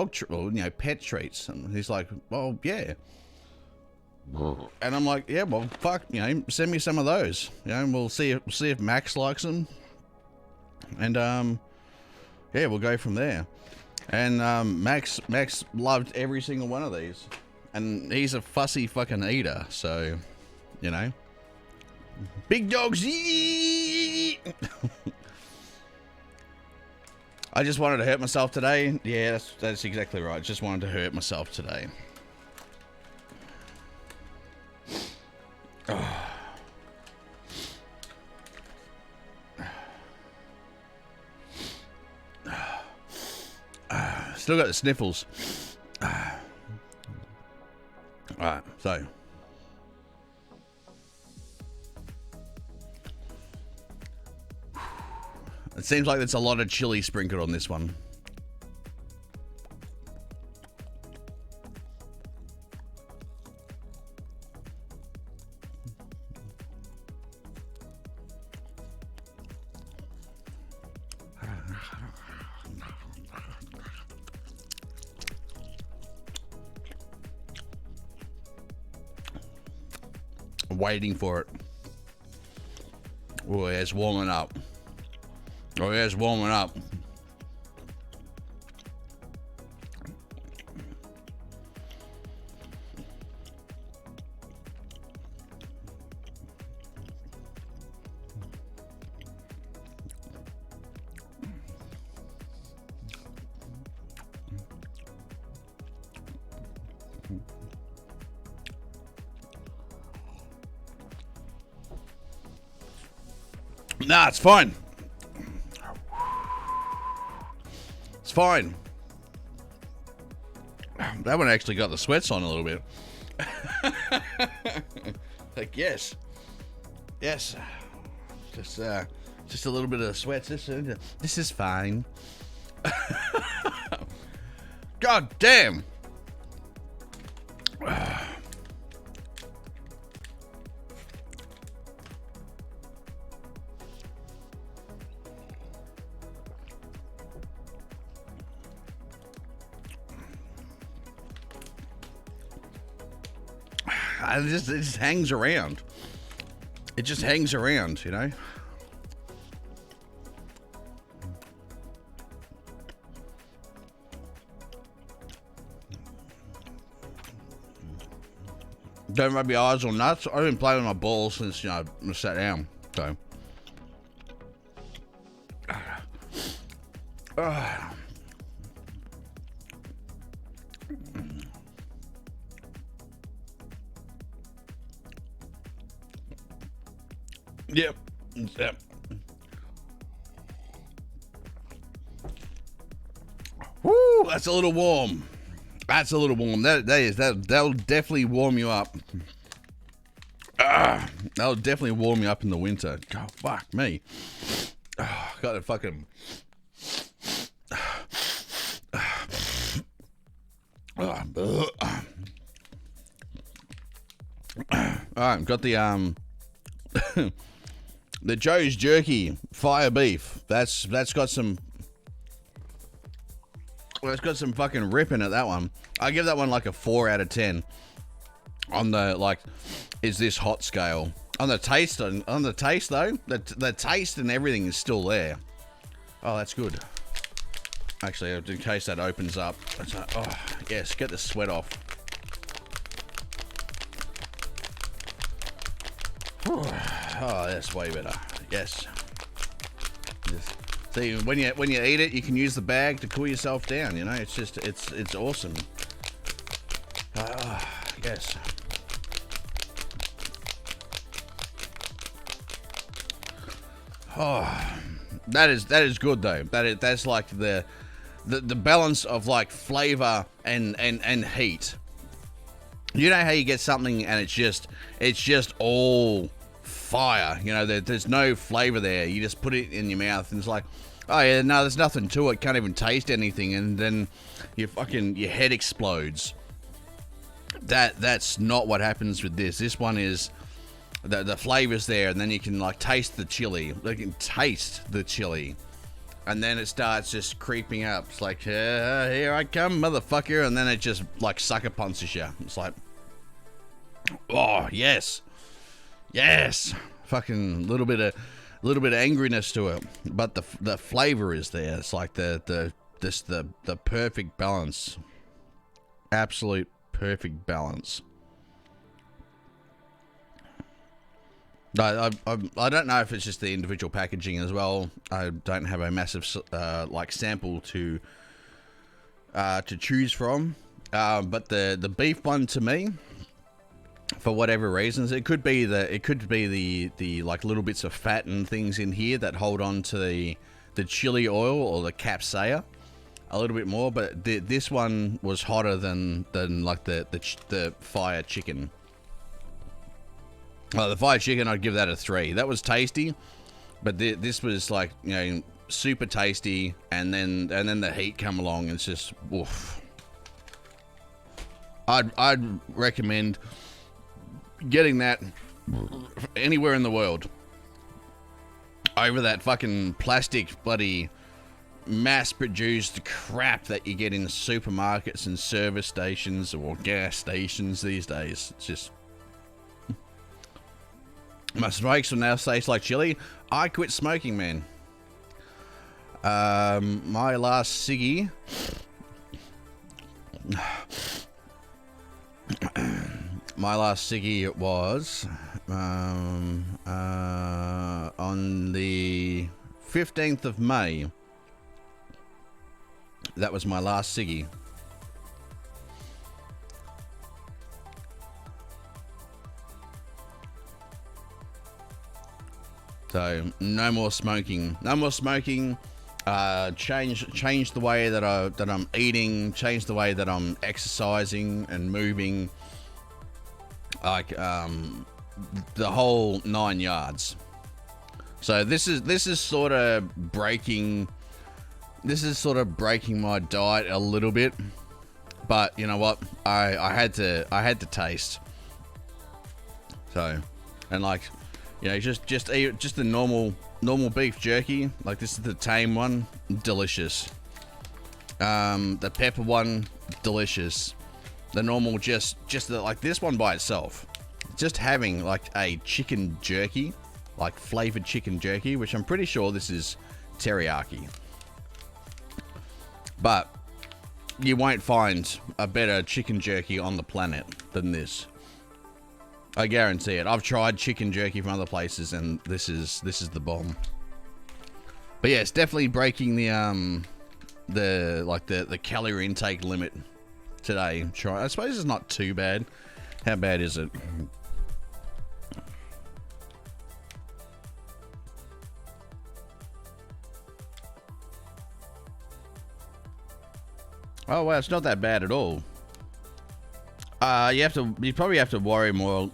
pet treats. And he's like, well, yeah. And I'm like, yeah, well, fuck, send me some of those. We'll see if Max likes them, and yeah, we'll go from there. And Max loved every single one of these, and he's a fussy fucking eater, so big dogs. I just wanted to hurt myself today. Yeah, that's exactly right. Just wanted to hurt myself today. Oh. Still got the sniffles. Alright, so it seems like there's a lot of chili sprinkled on this one. Waiting for it. Oh, yeah, it's warming up. Oh, yeah, it's warming up. Nah, it's fine. It's fine. That one actually got the sweats on a little bit. Like, yes. Yes. Just a little bit of sweats. This is fine. God damn. It just hangs around. It just hangs around, you know? Don't rub your eyes or nuts. I've been playing with my balls since, you know, I sat down, so. Yep. Yep. Woo, that's a little warm. That's a little warm. That'll definitely warm you up. That'll definitely warm you up in the winter. God, fuck me. Got to fucking. Alright, got the the Joe's Jerky Fire Beef. That's got some. Well, it's got some fucking rip in it, that one. I give that one like a 4 out of 10 on the, like, is this hot scale. On the taste though, the taste and everything is still there. Oh, that's good. Actually, in case that opens up. Oh, yes, get the sweat off. Oh, that's way better. Yes. See, when you eat it, you can use the bag to cool yourself down. You know, it's just it's awesome. Yes. Oh, that is good though. That's like the balance of like flavor and heat. You know how you get something and it's just all fire. You know, there's no flavor there. You just put it in your mouth and it's like, oh yeah, no, there's nothing to it. Can't even taste anything, and then your head explodes. That's not what happens with this. This one is the flavor's there, and then you can like taste the chili. You can taste the chili, and then it starts just creeping up. It's like, here I come, motherfucker, and then it just like sucker punches you. It's like, oh yes, yes, fucking little bit of angriness to it, but the flavor is there. It's like the perfect balance, absolute perfect balance. I don't know if it's just the individual packaging as well. I don't have a massive like sample to choose from, but the beef one to me, for whatever reasons, it could be the like little bits of fat and things in here that hold on to the chili oil or the capsaicin a little bit more, but this one was hotter than like the fire chicken. The fire chicken, I'd give that a 3. That was tasty, but this was like, you know, super tasty, and then the heat come along and it's just woof. I'd recommend getting that anywhere in the world over that fucking plastic bloody mass-produced crap that you get in supermarkets and service stations or gas stations these days. It's just, my smokes will now taste like chili. I quit smoking, man. My last ciggy was on the 15th of May. That was my last ciggy. So So no more smoking. No more smoking. Change the way that I'm eating. Change the way that I'm exercising and moving. Like the whole 9 yards. So this is sort of breaking. This is sort of breaking my diet a little bit. But you know what? I had to taste. So, and like, you know, just the normal beef jerky. Like this is the tame one, delicious. The pepper one, delicious. The normal, just like this one by itself. Just having like a chicken jerky, like flavored chicken jerky, which I'm pretty sure this is teriyaki. But you won't find a better chicken jerky on the planet than this. I guarantee it. I've tried chicken jerky from other places, and this is the bomb. But yeah, it's definitely breaking the calorie intake limit today. I suppose it's not too bad. How bad is it? Oh wow, it's not that bad at all. You probably have to worry more.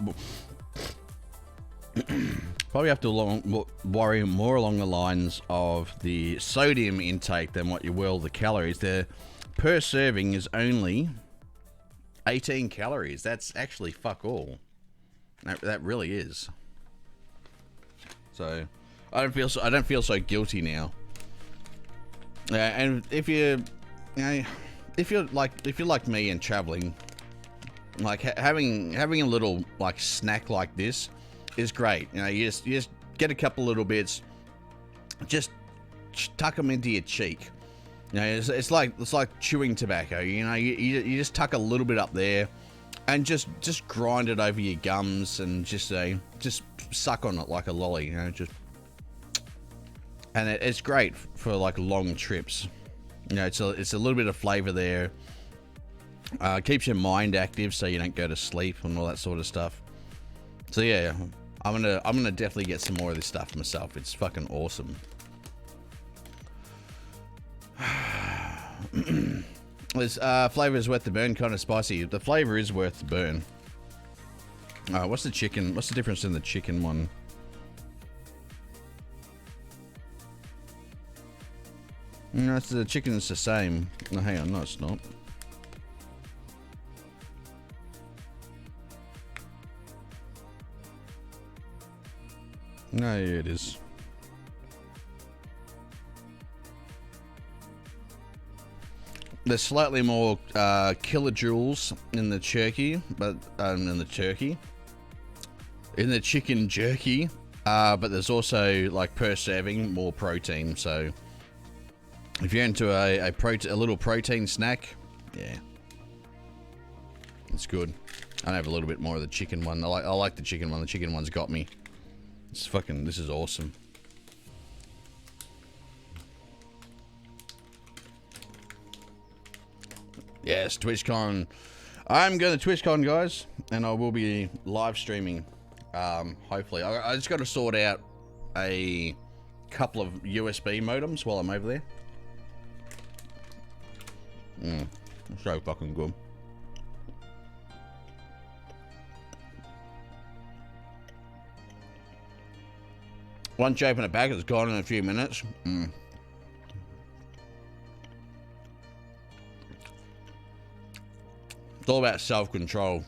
Worry more along the lines of the sodium intake than what you will the calories. The per serving is only 18 calories. That's actually fuck all. That really is. So I don't feel so guilty now. And if you're like me and traveling, like having a little like snack like this is great. You know, you just get a couple little bits, just tuck them into your cheek. You know, it's like chewing tobacco. You know, you just tuck a little bit up there, and just grind it over your gums, and just suck on it like a lolly. You know, and it's great for like long trips. You know, it's a little bit of flavor there. Keeps your mind active so you don't go to sleep and all that sort of stuff. So yeah, I'm gonna definitely get some more of this stuff myself. It's fucking awesome. This flavor is worth the burn, kind of spicy. The flavor is worth the burn. What's the chicken? What's the difference in the chicken one? No, the chicken's the same. No, hang on, no, it's not. No, yeah, it is. There's slightly more kilojoules in the turkey, but in the chicken jerky, but there's also like per serving more protein. So if you're into a little protein snack, yeah, it's good. I have a little bit more of the chicken one. I like the chicken one. The chicken one's got me. This is awesome. Yes, TwitchCon. I'm going to TwitchCon, guys, and I will be live streaming. Hopefully, I just got to sort out a couple of USB modems while I'm over there. So fucking good. Once you open it back, it's gone in a few minutes. It's all about self-control.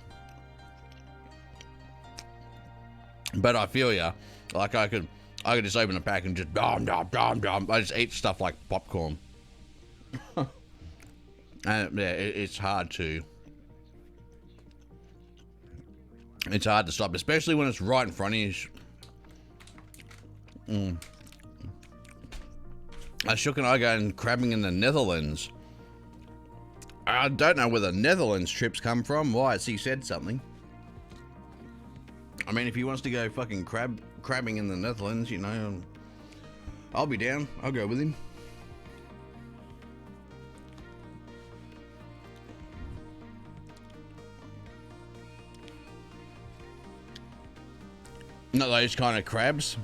But I feel ya. Like I could just open a pack and just dom dom dom dom. I just eat stuff like popcorn. And yeah, it's hard to. It's hard to stop, especially when it's right in front of you. Ashok and I going crabbing in the Netherlands. I don't know where the Netherlands trips come from. Why? He said something. I mean, if he wants to go fucking crabbing in the Netherlands, you know, I'll be down. I'll go with him. Not those kind of crabs.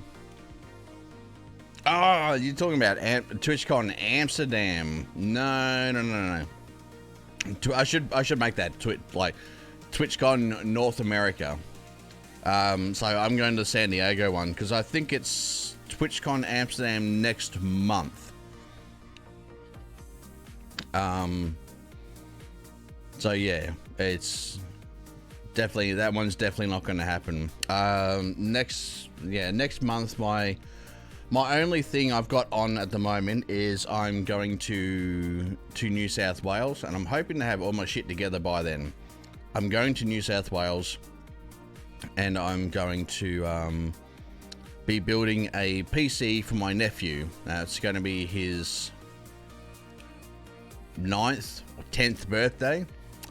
Oh, you're talking about TwitchCon Amsterdam? No. I should make that TwitchCon North America. So I'm going to San Diego one because I think it's TwitchCon Amsterdam next month. So yeah, it's definitely, that one's definitely not going to happen. Next month, my only thing I've got on at the moment is I'm going to New South Wales, and I'm hoping to have all my shit together by then. I'm going to New South Wales, and I'm going to be building a PC for my nephew. It's going to be his 9th or 10th birthday.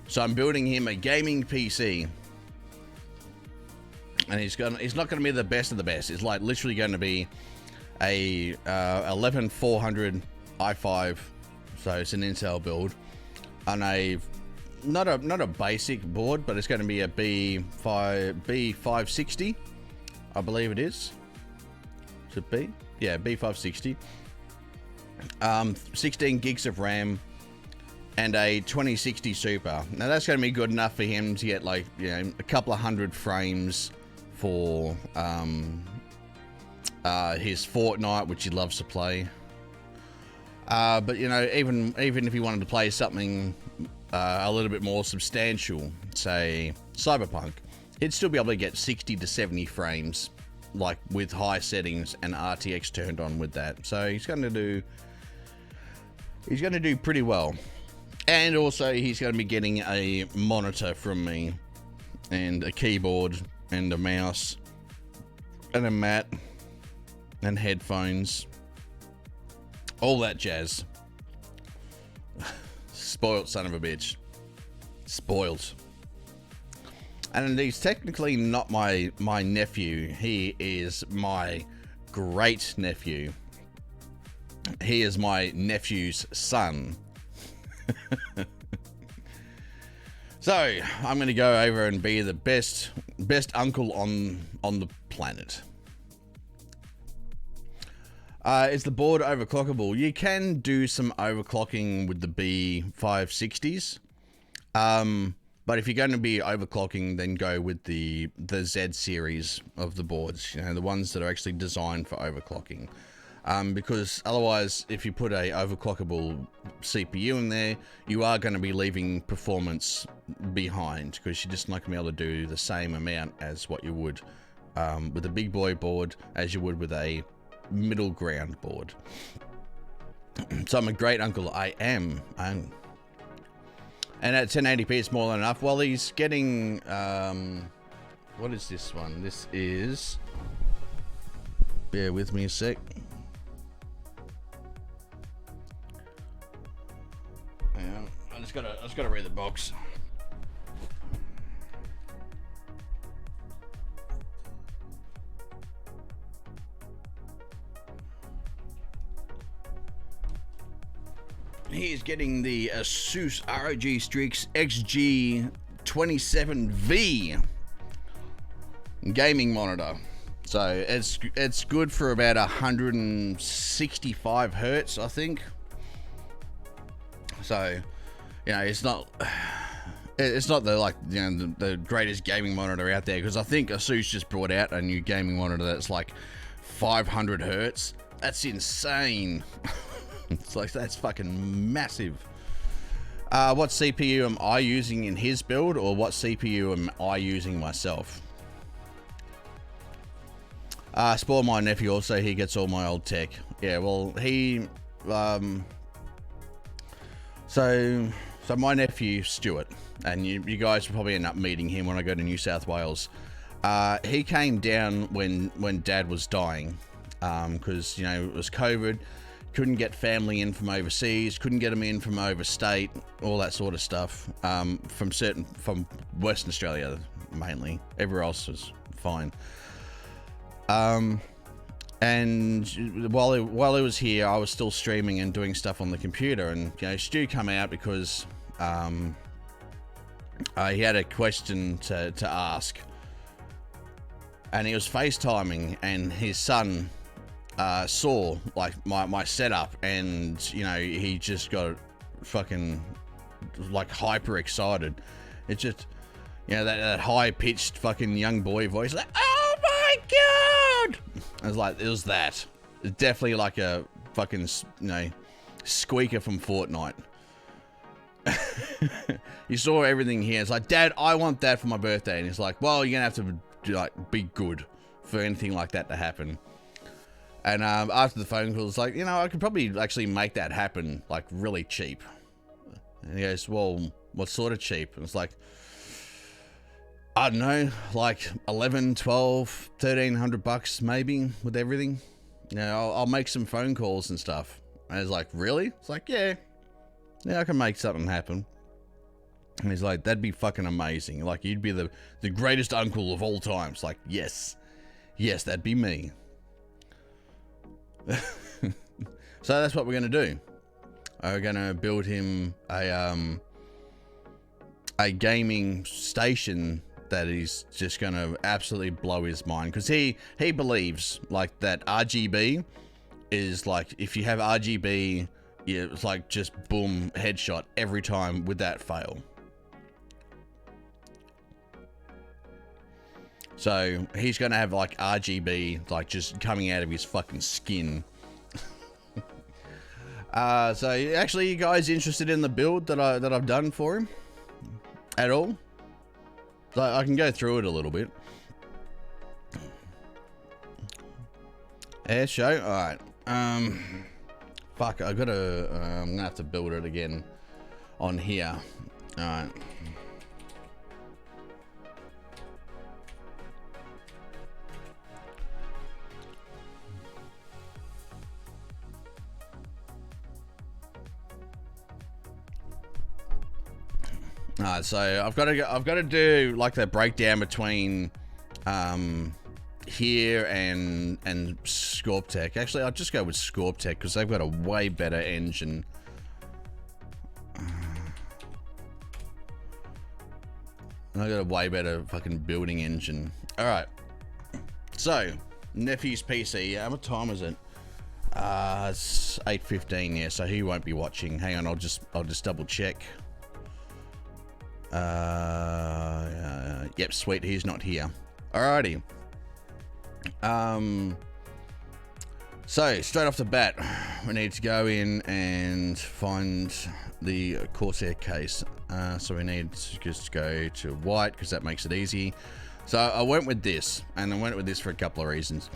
So I'm building him a gaming PC. And he's not going to be the best of the best. It's like literally going to be a 11400 i5. So it's an Intel build. On a not a basic board, but it's going to be a B560, I believe it is. Is it B? Yeah, B560. 16 gigs of RAM and a 2060 Super. Now that's going to be good enough for him to get like, you know, a couple of hundred frames for his Fortnite, which he loves to play. But you know, even if he wanted to play something a little bit more substantial, say Cyberpunk, he'd still be able to get 60 to 70 frames, like with high settings and RTX turned on with that. So he's going to do pretty well. And also he's going to be getting a monitor from me, and a keyboard and a mouse and a mat and headphones, all that jazz. Spoiled son of a bitch. Spoiled. And he's technically not my nephew. He is my great nephew. He is my nephew's son. So I'm going to go over and be the best uncle on the planet. Is the board overclockable? You can do some overclocking with the B560s. But if you're going to be overclocking, then go with the Z series of the boards, you know, the ones that are actually designed for overclocking. Because otherwise, if you put a overclockable CPU in there, you are going to be leaving performance behind, because you're just not going to be able to do the same amount as what you would with a big boy board as you would with a middle ground board. So I'm a great uncle. I am. And at 1080p, it's more than enough. Well, he's getting... what is this one? This is... Bear with me a sec. I just gotta read the box. He's getting the Asus ROG Strix XG27V gaming monitor. So it's good for about 165 hertz, I think. So, you know, it's not the, like, you know, the greatest gaming monitor out there, because I think Asus just brought out a new gaming monitor that's like 500 hertz. That's insane. It's like, that's fucking massive. What CPU am I using in his build, or what CPU am I using myself? Spoil my nephew also, he gets all my old tech. Yeah, well, he... So my nephew, Stuart, and you guys will probably end up meeting him when I go to New South Wales. He came down when Dad was dying, because, you know, it was COVID. Couldn't get family in from overseas, couldn't get them in from overstate, all that sort of stuff. From Western Australia mainly. Everywhere else was fine. And while he was here, I was still streaming and doing stuff on the computer, and, you know, Stu come out because he had a question to ask, and he was FaceTiming, and his son saw like my setup, and you know, he just got fucking like hyper excited. It's just, you know, that high pitched fucking young boy voice, like, oh my god! I was like, it was that. It's definitely like a fucking, you know, squeaker from Fortnite. You saw everything here. It's like, Dad, I want that for my birthday. And he's like, well, you're gonna have to like be good for anything like that to happen. And after the phone call, it's like, you know, I could probably actually make that happen like really cheap. And he goes, well, what sort of cheap? And it's like, I don't know, like 11, 12, 1,300 bucks maybe with everything. You know, I'll make some phone calls and stuff. And he's like, really? It's like, yeah, I can make something happen. And he's like, that'd be fucking amazing. Like, you'd be the greatest uncle of all time. It's like, yes, that'd be me. So that's what we're going to do. We're going to build him a gaming station that is just going to absolutely blow his mind, because he believes like that RGB is like, if you have RGB, yeah, it's like just boom, headshot every time with that fail. So he's going to have like RGB like just coming out of his fucking skin. So actually, you guys interested in the build that I've done for him at all? So I can go through it a little bit. Air show. All right. Fuck. I'm gonna have to build it again on here. All right. So I've got to do like the breakdown between here and Scorptech. Actually, I'll just go with Scorptech because they've got a way better engine. I've got a way better fucking building engine. All right. So nephew's PC. What time is it? It's 8:15. Yeah, so he won't be watching. Hang on, I'll just double check. Yep, sweet, he's not here. Alrighty. So straight off the bat, we need to go in and find the Corsair case. So we need to just go to white because that makes it easy. So I went with this, and I went with this for a couple of reasons.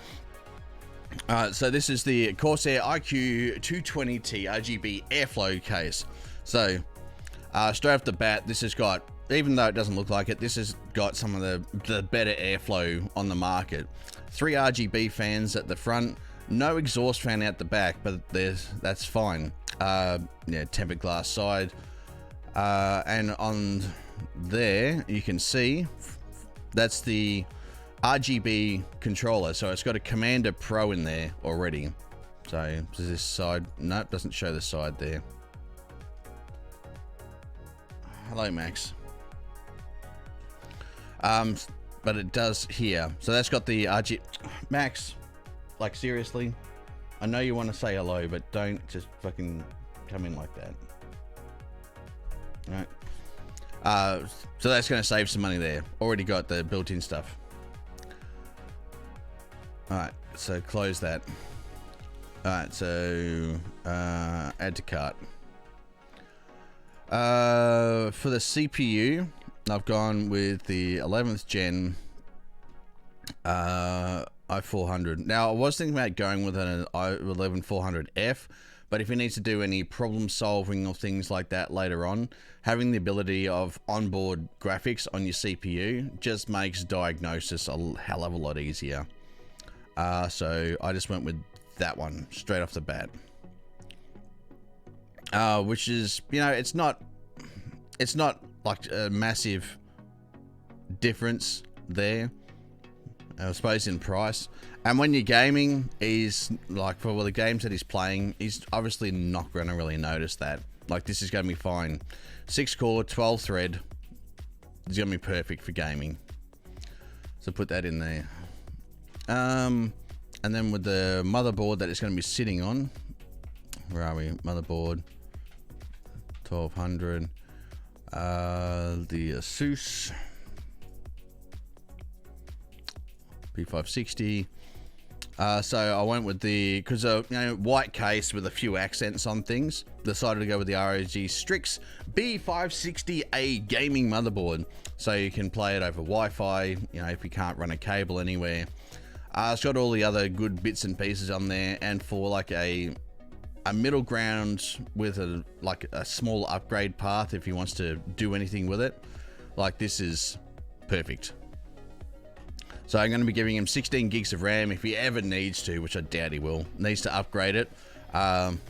So this is the Corsair IQ 220T RGB airflow case. So straight off the bat, this has got, even though it doesn't look like it, this has got some of the better airflow on the market. 3 RGB fans at the front, no exhaust fan out the back, but that's fine. Yeah, tempered glass side, and on there you can see that's the RGB controller. So it's got a Commander Pro in there already. So does this side? Nope, doesn't show the side there. Hello, Max. But it does here. So that's got the RG. Max, like seriously, I know you want to say hello, but don't just fucking come in like that. All right. So that's going to save some money there. Already got the built-in stuff. All right. So close that. All right. So add to cart. For the CPU, I've gone with the 11th gen i400. Now, I was thinking about going with an i11-400F, but if you need to do any problem solving or things like that later on, having the ability of onboard graphics on your CPU just makes diagnosis a hell of a lot easier. So I just went with that one straight off the bat. Which is, you know, it's not like a massive difference there, I suppose, in price. And when you're gaming, he's like, for the games that he's playing, he's obviously not going to really notice that. Like, this is going to be fine. 6-core, 12 thread. It's going to be perfect for gaming. So put that in there. And And then with the motherboard that it's going to be sitting on, where are we? Motherboard 1200. The Asus P560. So I went with the, because white case with a few accents on things. Decided to go with the ROG Strix B560A gaming motherboard, so you can play it over Wi-Fi. If you can't run a cable anywhere. It's got all the other good bits and pieces on there, and for like a middle ground with a small upgrade path if he wants to do anything with it, like this is perfect. So I'm going to be giving him 16 gigs of RAM if he ever needs to, which I doubt he will. Needs to upgrade it.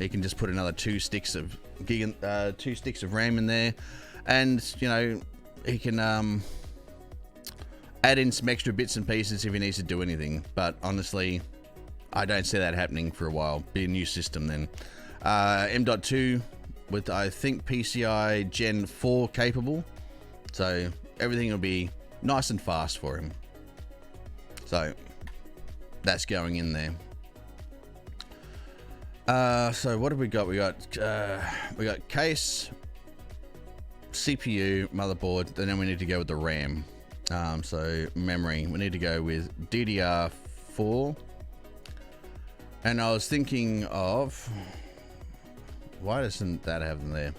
He can just put another 2 sticks of RAM in there, and he can add in some extra bits and pieces if he needs to do anything. But honestly, I don't see that happening for a while. Be a new system then. M.2 with, I think, PCI Gen 4 capable. So everything will be nice and fast for him. So that's going in there. So what have we got? We got case, CPU, motherboard, and then we need to go with the RAM. So memory, we need to go with DDR4. And I was thinking of, why doesn't that have them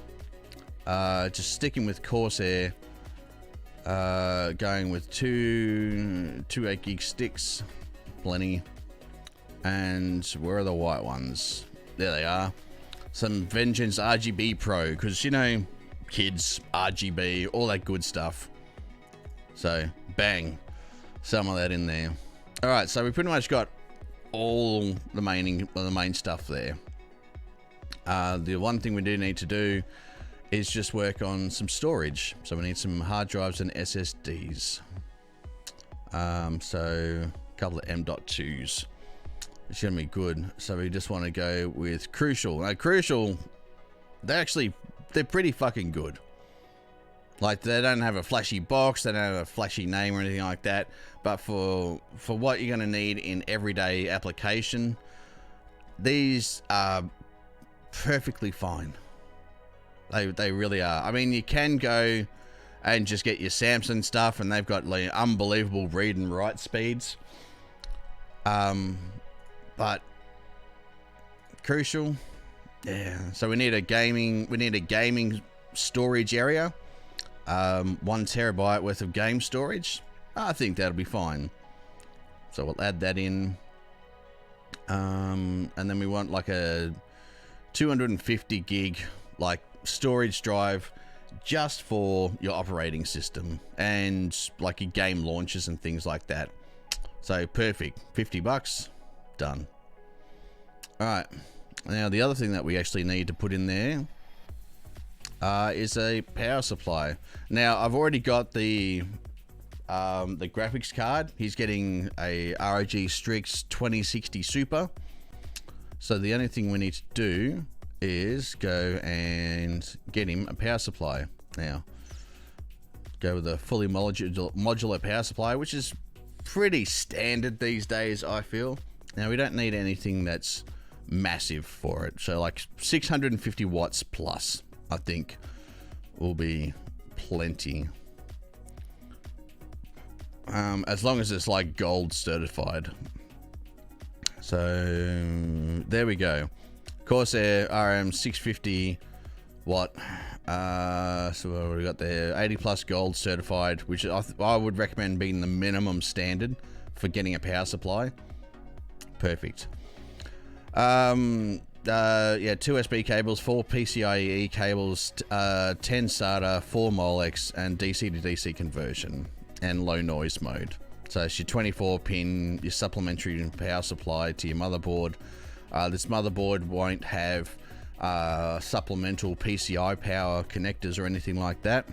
there? Just sticking with Corsair, going with two 8 gig sticks, plenty. And where are the white ones? There they are. Some Vengeance RGB Pro, because kids, RGB, all that good stuff. So bang, some of that in there. All right, so we pretty much got all the main stuff there. The one thing we do need to do is just work on some storage. So we need some hard drives and SSDs. So a couple of M.2s. It's gonna be good. So we just want to go with Crucial. Now Crucial, they're pretty fucking good. Like, they don't have a flashy box, they don't have a flashy name or anything like that. But for what you're gonna need in everyday application, these are perfectly fine. They really are. I mean, you can go and just get your Samsung stuff, and they've got like unbelievable read and write speeds. But Crucial, yeah. So we need a gaming storage area. 1 terabyte worth of game storage. I think that'll be fine. So we'll add that in. And then we want like a 250 gig like storage drive just for your operating system and like your game launches and things like that. So perfect. $50, done. All right. Now the other thing that we actually need to put in there is a power supply. Now I've already got the graphics card. He's getting a ROG Strix 2060 Super. So the only thing we need to do is go and get him a power supply. Now go with a fully modular power supply, which is pretty standard these days, I feel. Now we don't need anything that's massive for it. So like 650 watts plus, I think, will be plenty. As long as it's like gold certified. So there we go. Corsair RM 650 watt. So what have we got there? 80 plus gold certified, which I would recommend being the minimum standard for getting a power supply. Perfect. Yeah, 2 USB cables, 4 PCIe cables, 10 SATA, 4 Molex, and DC to DC conversion, and low noise mode. So it's your 24 pin, your supplementary power supply to your motherboard. This motherboard won't have supplemental PCI power connectors or anything like that,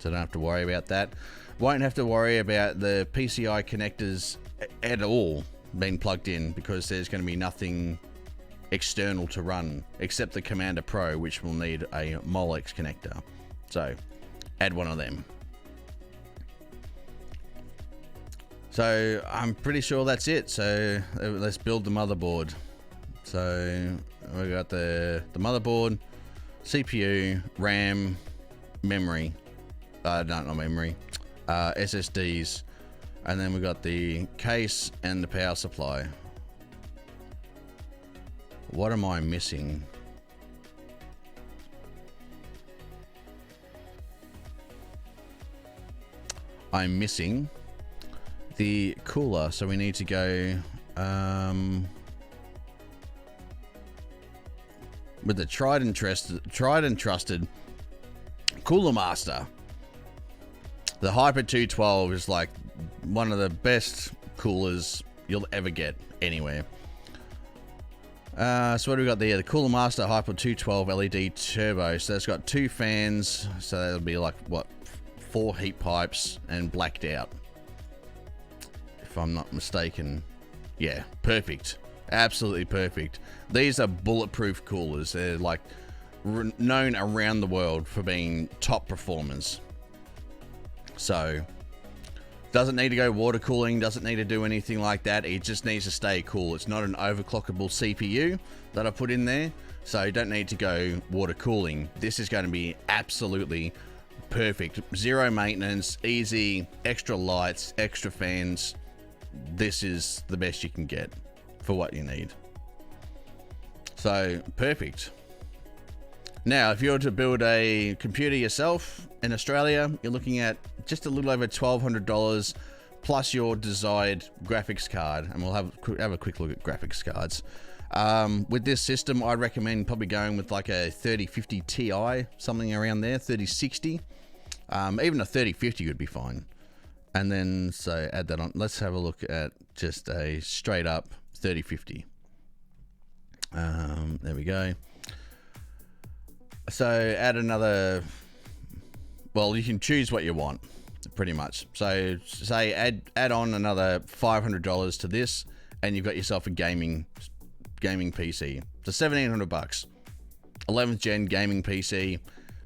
so don't have to worry about that. Won't have to worry about the PCI connectors at all being plugged in, because there's going to be nothing external to run except the Commander Pro, which will need a Molex connector. So add one of them. So I'm pretty sure that's it. So let's build the motherboard. So we got the motherboard, CPU, RAM, memory. Not memory. SSDs, and then we got the case and the power supply. What am I missing? I'm missing the cooler, so we need to go with the tried and trusted Cooler Master. The Hyper 212 is like one of the best coolers you'll ever get anywhere. So what do we got there? The Cooler Master Hyper 212 LED Turbo. So it's got 2 fans. So that'll be like, what, 4 heat pipes and blacked out. If I'm not mistaken. Yeah, perfect. Absolutely perfect. These are bulletproof coolers. They're like known around the world for being top performers. So doesn't need to go water cooling, doesn't need to do anything like that. It just needs to stay cool. It's not an overclockable CPU that I put in there, so you don't need to go water cooling. This is going to be absolutely perfect. Zero maintenance, easy, extra lights, extra fans. This is the best you can get for what you need. So perfect. Now, if you were to build a computer yourself in Australia, you're looking at just a little over $1,200 plus your desired graphics card. And we'll have a quick look at graphics cards. With this system, I'd recommend probably going with like a 3050 Ti, something around there, 3060. Even a 3050 would be fine. And then, so add that on. Let's have a look at just a straight up 3050. There we go. So add another, well, you can choose what you want, pretty much. So say add on another $500 to this, and you've got yourself a gaming PC. So $1,700, 11th gen gaming PC.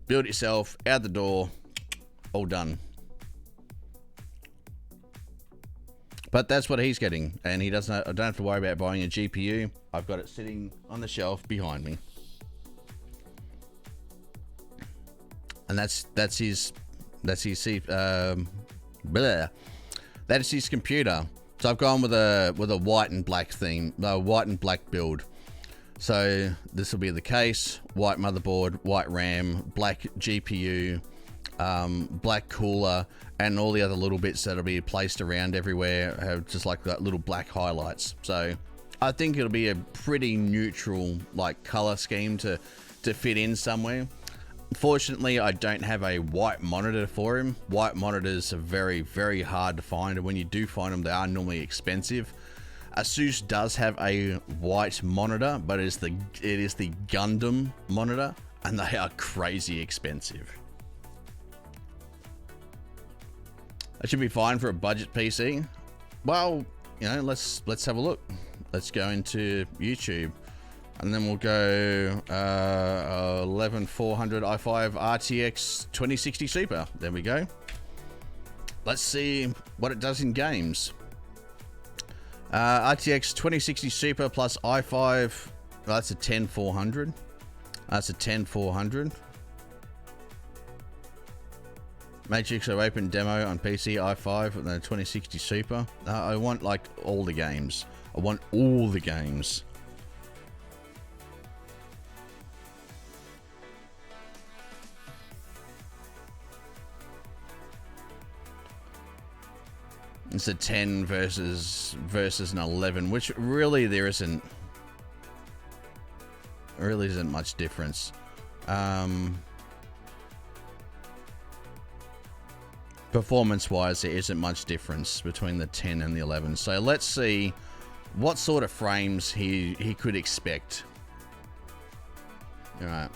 Build it yourself, out the door, all done. But that's what he's getting, and he doesn't. I don't have to worry about buying a GPU. I've got it sitting on the shelf behind me. And that's his that's his computer. So I've gone with a white and black theme, white and black build. So this will be the case, white motherboard, white RAM, black GPU, black cooler, and all the other little bits that'll be placed around everywhere have just like that little black highlights. So I think it'll be a pretty neutral like color scheme to fit in somewhere. Fortunately, I don't have a white monitor for him. White monitors are very, very hard to find, and when you do find them, they are normally expensive. Asus does have a white monitor, but it is the Gundam monitor, and they are crazy expensive. That should be fine for a budget PC. Well, you know, let's have a look. Let's go into YouTube. And then we'll go 11400 i5 RTX 2060 Super. There we go. Let's see what it does in games. RTX 2060 Super plus i5. Well, that's a 10400. That's a 10400. Matrix open demo on PC i5 and the 2060 Super. I want like all the games. I want all the games. It's a 10 versus an 11, which really there isn't much difference. Performance-wise, there isn't much difference between the 10 and the 11. So let's see what sort of frames he could expect. All right.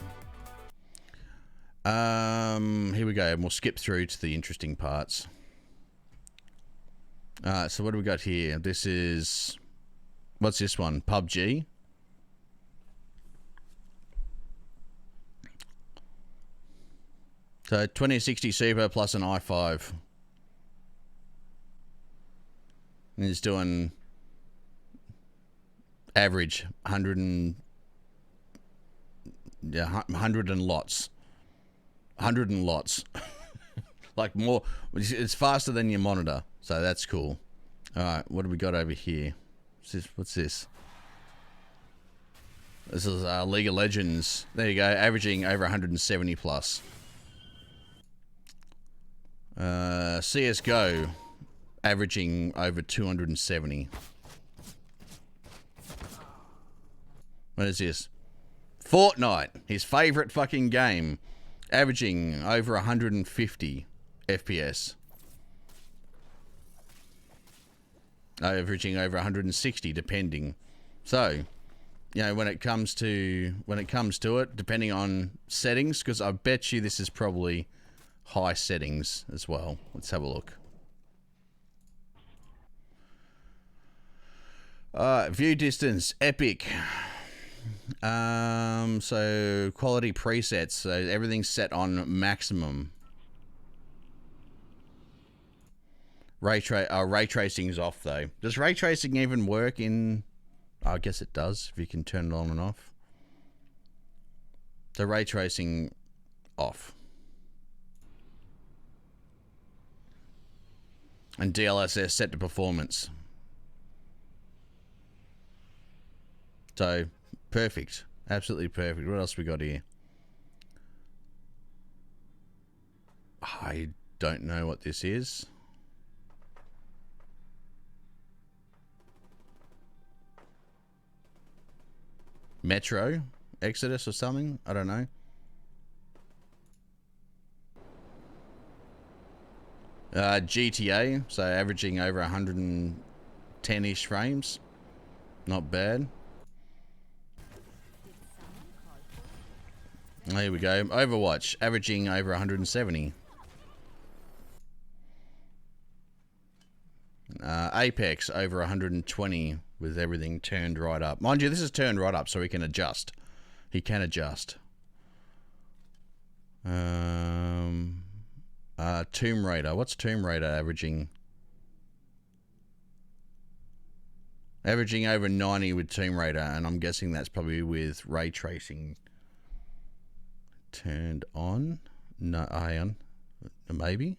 Here we go, and we'll skip through to the interesting parts. So what do we got here? This is, what's this one? PUBG. So 2060 Super plus an i5. And it's doing average 100 and 100 and lots. 100 and lots. Like more, it's faster than your monitor, so that's cool. All right, what do we got over here? What's this? This is League of Legends. There you go, averaging over 170 plus. CSGO, averaging over 270. What is this? Fortnite, his favorite fucking game, averaging over 150 FPS. Averaging over 160 depending. So, you know, when it comes to it, depending on settings, because I bet you this is probably high settings as well. Let's have a look. View distance, epic. So quality presets, so everything's set on maximum. Ray tracing is off though. Does ray tracing even work in? I guess it does if you can turn it on and off. So ray tracing off. And DLSS set to performance. So perfect, absolutely perfect. What else we got here? I don't know what this is. Metro Exodus or something, I don't know. GTA, so averaging over 110-ish frames. Not bad. There we go. Overwatch, averaging over 170. Apex, over 120 with everything turned right up. Mind you, this is turned right up so he can adjust. He can adjust. Tomb Raider. What's Tomb Raider averaging? Averaging over 90 with Tomb Raider, and I'm guessing that's probably with ray tracing turned on. No, hang on. Maybe.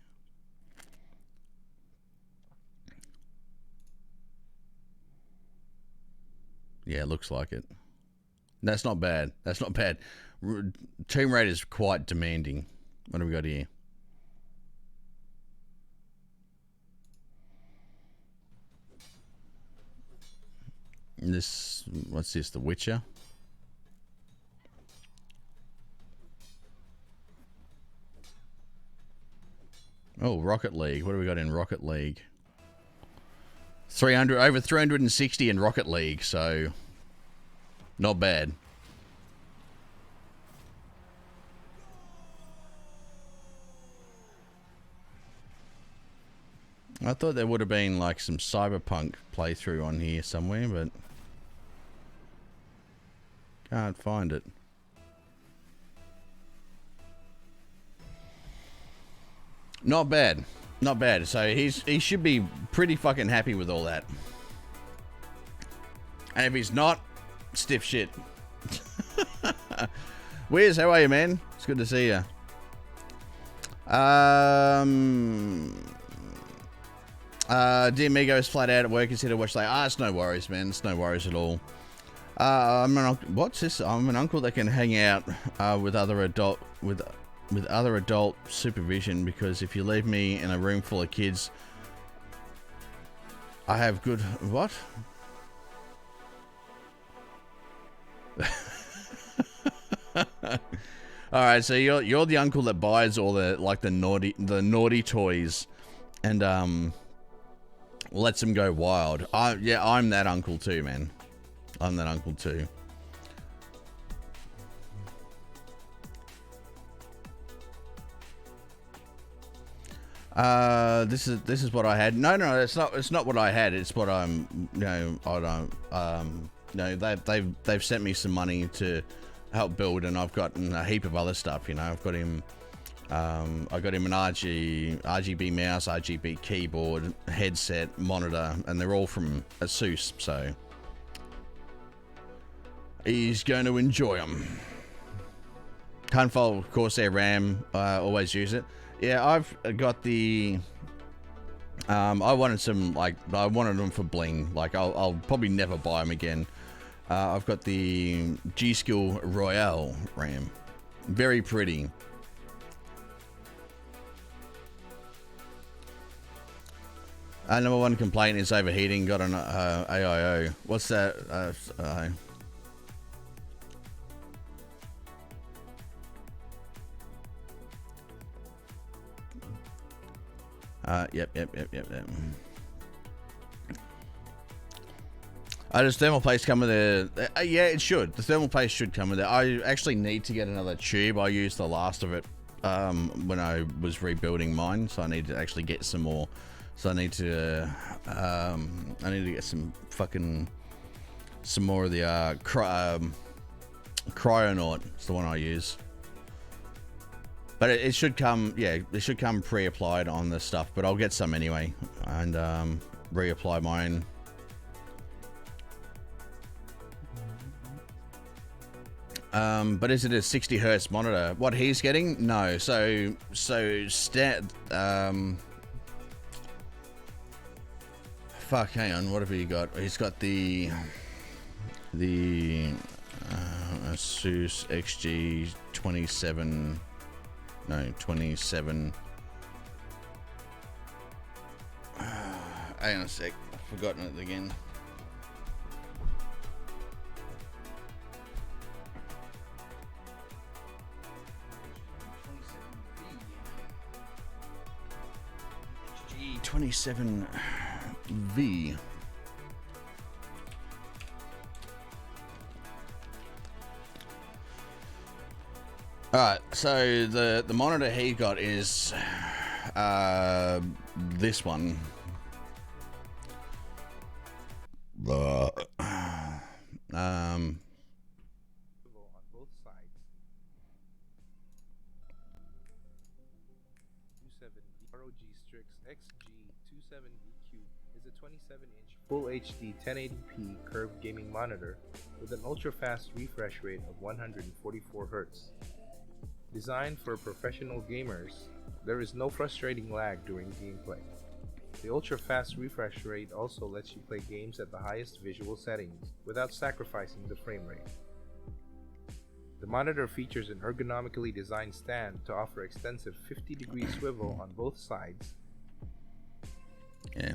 Yeah, it looks like it. That's not bad. That's not bad. Tomb Raider is quite demanding. What have we got here? This, what's this? The Witcher? Oh, Rocket League. What do we got in Rocket League? 300, over 360 in Rocket League, so not bad. I thought there would have been like some Cyberpunk playthrough on here somewhere, but can't find it. Not bad. Not bad. So he should be pretty fucking happy with all that. And if he's not, stiff shit. Wiz, how are you, man? It's good to see you. Dear Migo's flat out at work. He's here to watch. Like, it's no worries, man. It's no worries at all. What's this? I'm an uncle that can hang out with other adult supervision, because if you leave me in a room full of kids, I have good what? All right, so you're the uncle that buys all the naughty toys and lets them go wild. I'm that uncle too, man. I'm that uncle too. This is what I had. No, it's not what I had. It's what they've sent me some money to help build, and I've gotten a heap of other stuff. You know, I've got him I got him an RGB mouse, RGB keyboard, headset, monitor, and they're all from Asus, so he's going to enjoy them. Can't fault Corsair RAM, always use it. Yeah, I've got the... I wanted some, like, I wanted them for bling. Like, I'll probably never buy them again. I've got the G-Skill Royale RAM. Very pretty. Number one complaint is overheating. Got an AIO. What's that? Yep. Does thermal paste come with it? Yeah, it should. The thermal paste should come with it. I actually need to get another tube. I used the last of it when I was rebuilding mine, so I need to actually get some more. So I need to get some more of the Cryonaut. It's the one I use. But it should come, yeah, it should come pre-applied on this stuff, but I'll get some anyway and reapply mine. But is it a 60 hertz monitor? What he's getting? No. So fuck, hang on, what have he got? He's got the Asus XG 27. No, 27. Hang on a sec. I've forgotten it again. G27V. Alright, so the monitor he got is this one. On both sides. 27 ROG Strix XG27VQ is a 27-inch Full HD 1080p curved gaming monitor with an ultra-fast refresh rate of 144 Hz. Designed for professional gamers, there is no frustrating lag during gameplay. The ultra-fast refresh rate also lets you play games at the highest visual settings without sacrificing the frame rate. The monitor features an ergonomically designed stand to offer extensive 50-degree swivel on both sides. Yeah,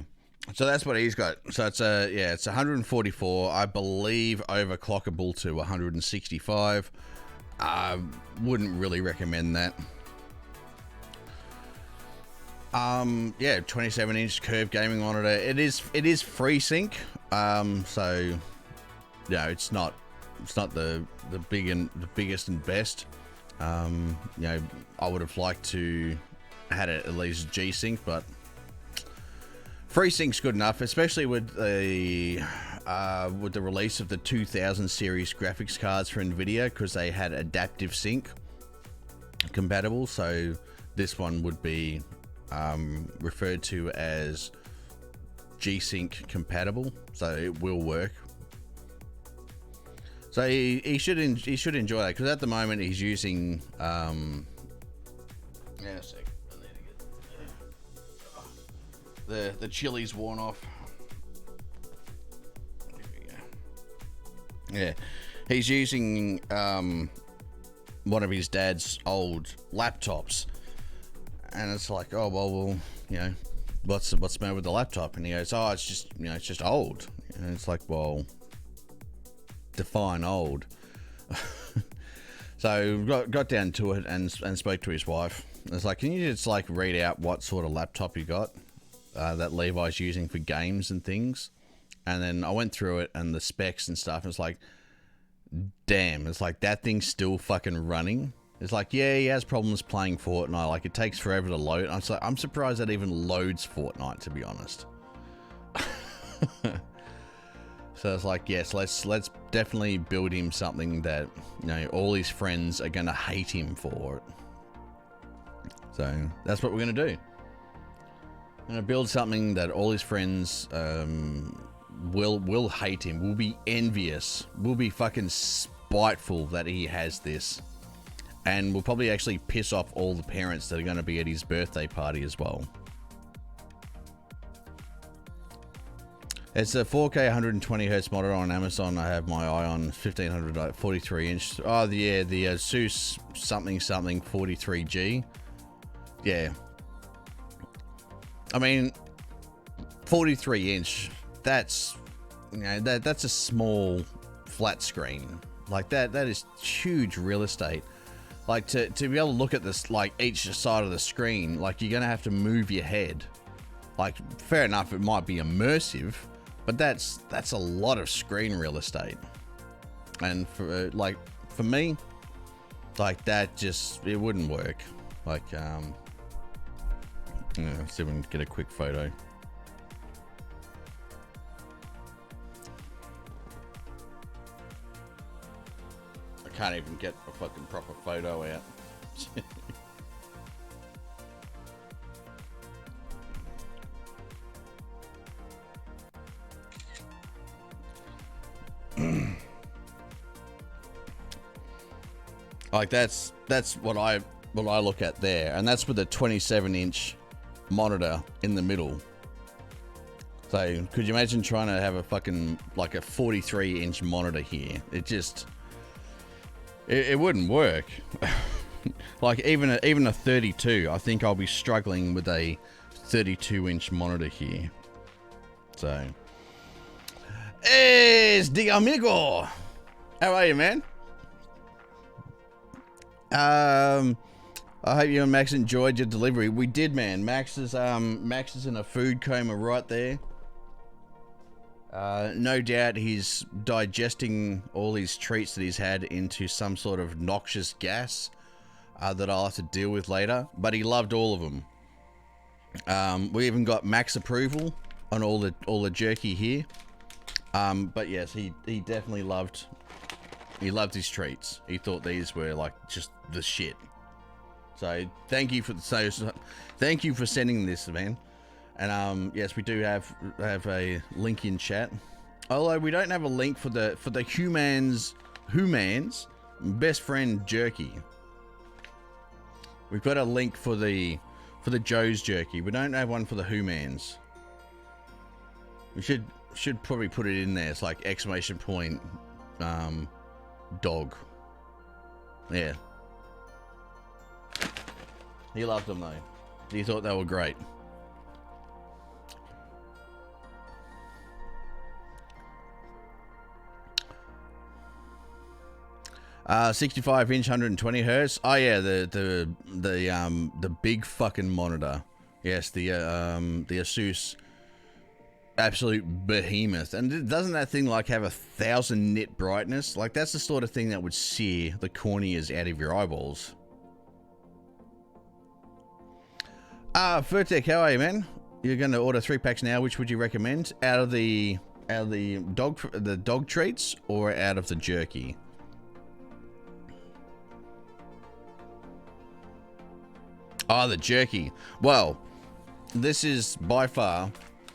so that's what he's got. So it's it's 144, I believe, overclockable to 165. I wouldn't really recommend that. Yeah, 27-inch curved gaming monitor. It is FreeSync. So yeah, it's not the biggest and best. You know, I would have liked to had it at least G-Sync, but FreeSync's good enough, especially with the release of the 2000 series graphics cards for Nvidia, because they had adaptive sync compatible. So this one would be referred to as G-Sync compatible, so it will work. So he should enjoy that, because at the moment he's using yeah, a sec. I need to get the chili's worn off. There we go. Yeah, he's using one of his dad's old laptops, and it's like, oh well, you know, what's the matter with the laptop? And he goes, oh, it's just, you know, it's just old. And it's like, well, define old. So got down to it and spoke to his wife. It's like, can you just like read out what sort of laptop you got that Levi's using for games and things? And then I went through it and the specs and stuff. And it's like, damn, it's like that thing's still fucking running. It's like, yeah, he has problems playing Fortnite. Like, it takes forever to load. I'm surprised that even loads Fortnite, to be honest. So it's like, yes, let's definitely build him something that, you know, all his friends are gonna hate him for it. So that's what we're going to do. I'm going to build something that all his friends will hate him, will be envious, will be fucking spiteful that he has this. And will probably actually piss off all the parents that are going to be at his birthday party as well. It's a 4K 120 hertz monitor on Amazon. I have my eye on 1500 43 inch. Oh yeah, the Asus something 43G. Yeah. I mean, 43 inch. That's, you know, that's a small flat screen. Like that is huge real estate. Like to be able to look at this, like each side of the screen, like you're gonna have to move your head. Like fair enough, it might be immersive. But that's a lot of screen real estate, and for me, like that just it wouldn't work. Like yeah, let's see if we can get a quick photo. I can't even get a fucking proper photo out. Like that's what I look at there, and that's with a 27-inch monitor in the middle. So could you imagine trying to have a fucking like a 43-inch monitor here? It just it wouldn't work. Like even a 32, I think I'll be struggling with a 32-inch monitor here. So es de amigo. How are you, man? I hope you and Max enjoyed your delivery. We did, man. Max is in a food coma right there. No doubt he's digesting all his treats that he's had into some sort of noxious gas that I'll have to deal with later. But he loved all of them. We even got Max approval on all the jerky here. But yes, he definitely loved his treats. He thought these were like just the shit. So thank you for sending this, man. And yes, we do have a link in chat. Although we don't have a link for the humans best friend jerky. We've got a link for the Joe's jerky. We don't have one for the humans. We should probably put it in there. It's like exclamation point dog. Yeah. He loved them though. He thought they were great. Uh, 65-inch 120 hertz. Oh yeah, the big fucking monitor. Yes, the Asus absolute behemoth. And doesn't that thing like have 1,000 nit brightness? Like that's the sort of thing that would sear the corneas out of your eyeballs. Furtek, how are you, man? You're going to order 3 packs now. Which would you recommend? Out of the dog treats or out of the jerky? Oh, the jerky. Well, this is by far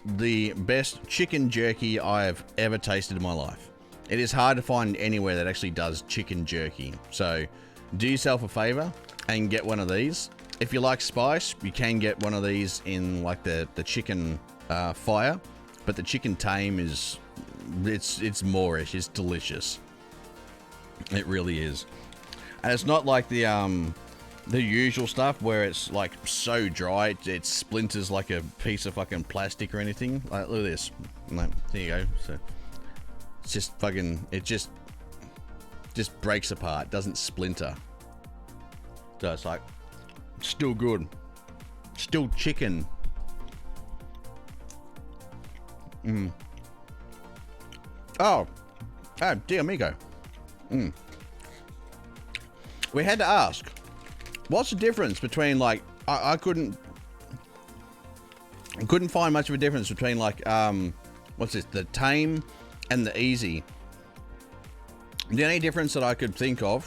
the best chicken jerky I've ever tasted in my life. It is hard to find anywhere that actually does chicken jerky. So do yourself a favor and get one of these. If you like spice, you can get one of these in like the chicken fire, but the chicken tame is it's moreish. It's delicious. It really is, and it's not like the usual stuff where it's like so dry it splinters like a piece of fucking plastic or anything. Like look at this. Like, there you go. So it's just fucking it just breaks apart. Doesn't splinter. So it's like. Still good. Still chicken. Oh, dear amigo. We had to ask, what's the difference between like I couldn't find much of a difference between like what's this, the tame and the easy. The only difference that I could think of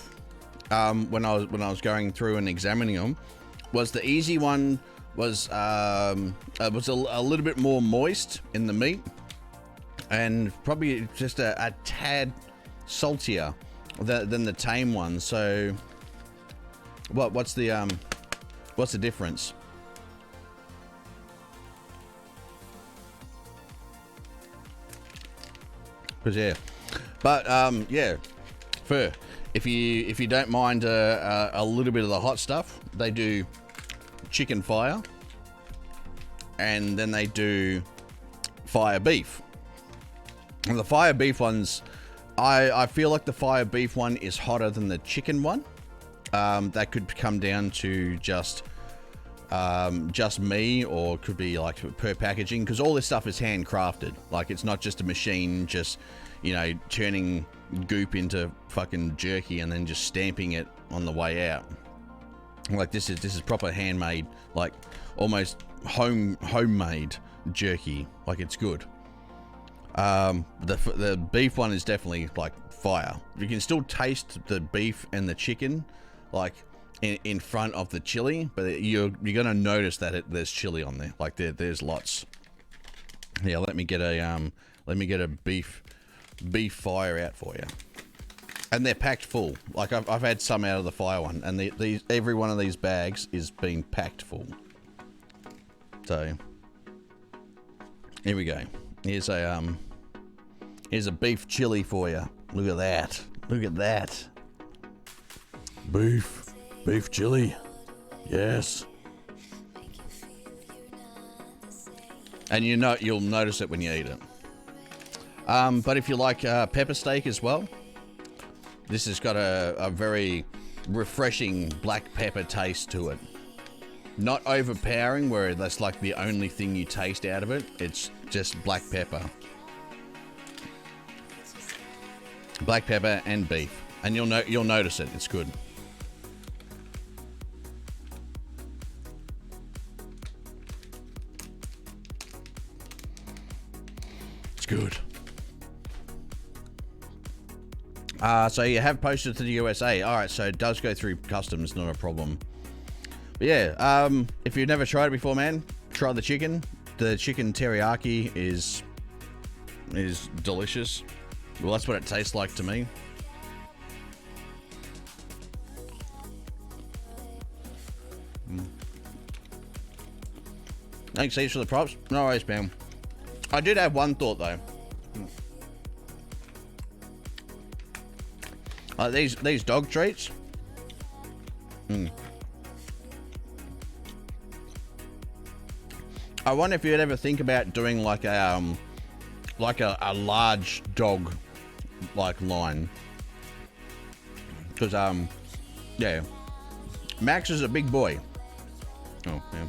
when I was going through and examining them was the easy one was a little bit more moist in the meat, and probably just a tad saltier than the tame one. So, what's the difference? Because yeah, but yeah, fur. If you don't mind a little bit of the hot stuff, they do chicken fire, and then they do fire beef. And the fire beef ones, I feel like the fire beef one is hotter than the chicken one. That could come down to just me, or it could be like per packaging, because all this stuff is handcrafted. Like, it's not just a machine just, you know, turning goop into fucking jerky and then just stamping it on the way out. Like, this is proper handmade, like almost homemade jerky. Like, it's good. The beef one is definitely like fire. You can still taste the beef and the chicken, like in front of the chili, but you're gonna notice that there's chili on there. Like, there's lots. Yeah, let me get a beef fire out for you. And they're packed full. Like, I've had some out of the fire one, and every one of these bags is being packed full. So here we go. Here's a beef chili for you. Look at that. Look at that. Beef chili. Yes. And you'll notice it when you eat it. But if you like pepper steak as well, this has got a very refreshing black pepper taste to it. Not overpowering, where that's like the only thing you taste out of it. It's just black pepper. Black pepper and beef. And you'll notice it. It's good. It's good. So you have posted to the USA. All right, so it does go through customs, not a problem. But yeah, if you've never tried it before, man, try the chicken. The chicken teriyaki is delicious. Well, that's what it tastes like to me. Thanks, Steve, for the props. No worries, man. I did have one thought though. These dog treats. I wonder if you'd ever think about doing like a large dog like line, because yeah, Max is a big boy. Oh yeah.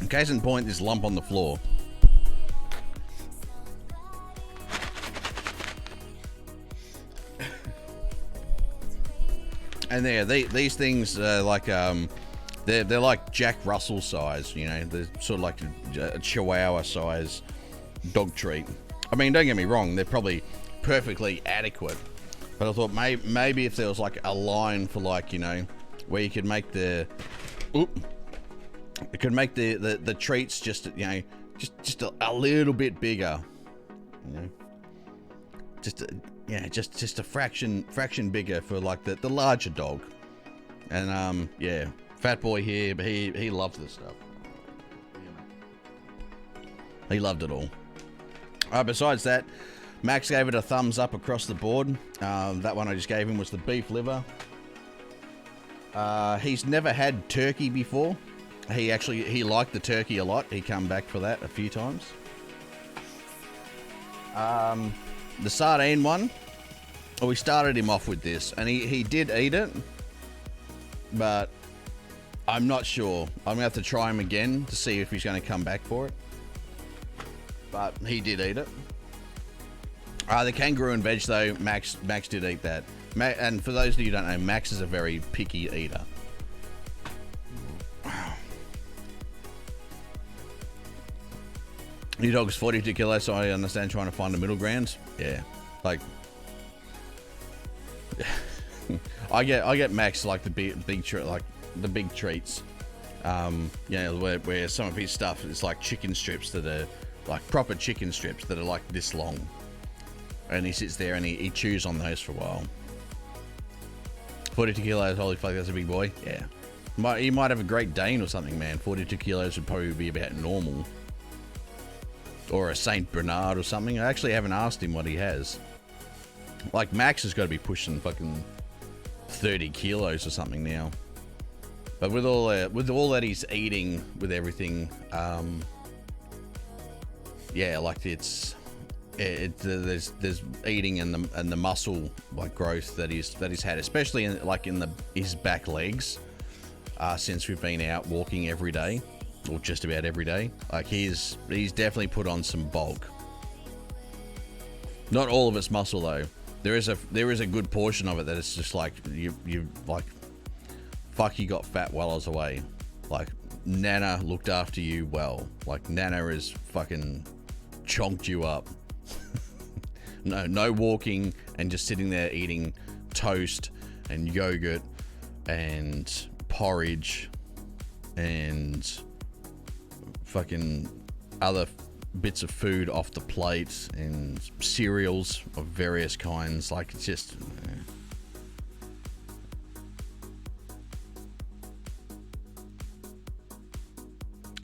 Case in point, this lump on the floor. And these things are like they're like Jack Russell size, you know. They're sort of like a Chihuahua size dog treat. I mean, don't get me wrong, they're probably perfectly adequate. But I thought maybe if there was like a line for, like, you know, where you could make the treats just, you know, just a little bit bigger, you know. Just a fraction bigger for like the larger dog. And yeah, Fat Boy here, but he loves this stuff. He loved it all. Besides that, Max gave it a thumbs up across the board. That one I just gave him was the beef liver. He's never had turkey before. He liked the turkey a lot. He come back for that a few times. The sardine one, we started him off with this, and he did eat it, but I'm not sure. I'm gonna have to try him again to see if he's gonna come back for it. But he did eat it. The kangaroo and veg though, Max did eat that. And for those of you who don't know, Max is a very picky eater. Your dog's 42 kilos, so I understand trying to find a middle ground. Yeah, like I get Max like the big treats. You know, where some of his stuff is like chicken strips that are like proper chicken strips that are like this long, and he sits there and he chews on those for a while. 42 kilos, holy fuck, that's a big boy. Yeah, he might have a Great Dane or something, man. 42 kilos would probably be about normal, or a Saint Bernard or something. I actually haven't asked him what he has. Like Max has got to be pushing fucking 30 kilos or something now. But with all that he's eating, with everything, yeah, like there's eating and the muscle like growth that he's had, especially in his back legs, since we've been out walking every day, or just about every day. Like he's definitely put on some bulk. Not all of it's muscle though. There is a good portion of it that it's just like you like. Fuck, you got fat while I was away. Like, Nana looked after you well. Like, Nana has fucking chonked you up. No walking and just sitting there eating toast and yogurt and porridge and fucking other bits of food off the plate and cereals of various kinds. Like, it's just...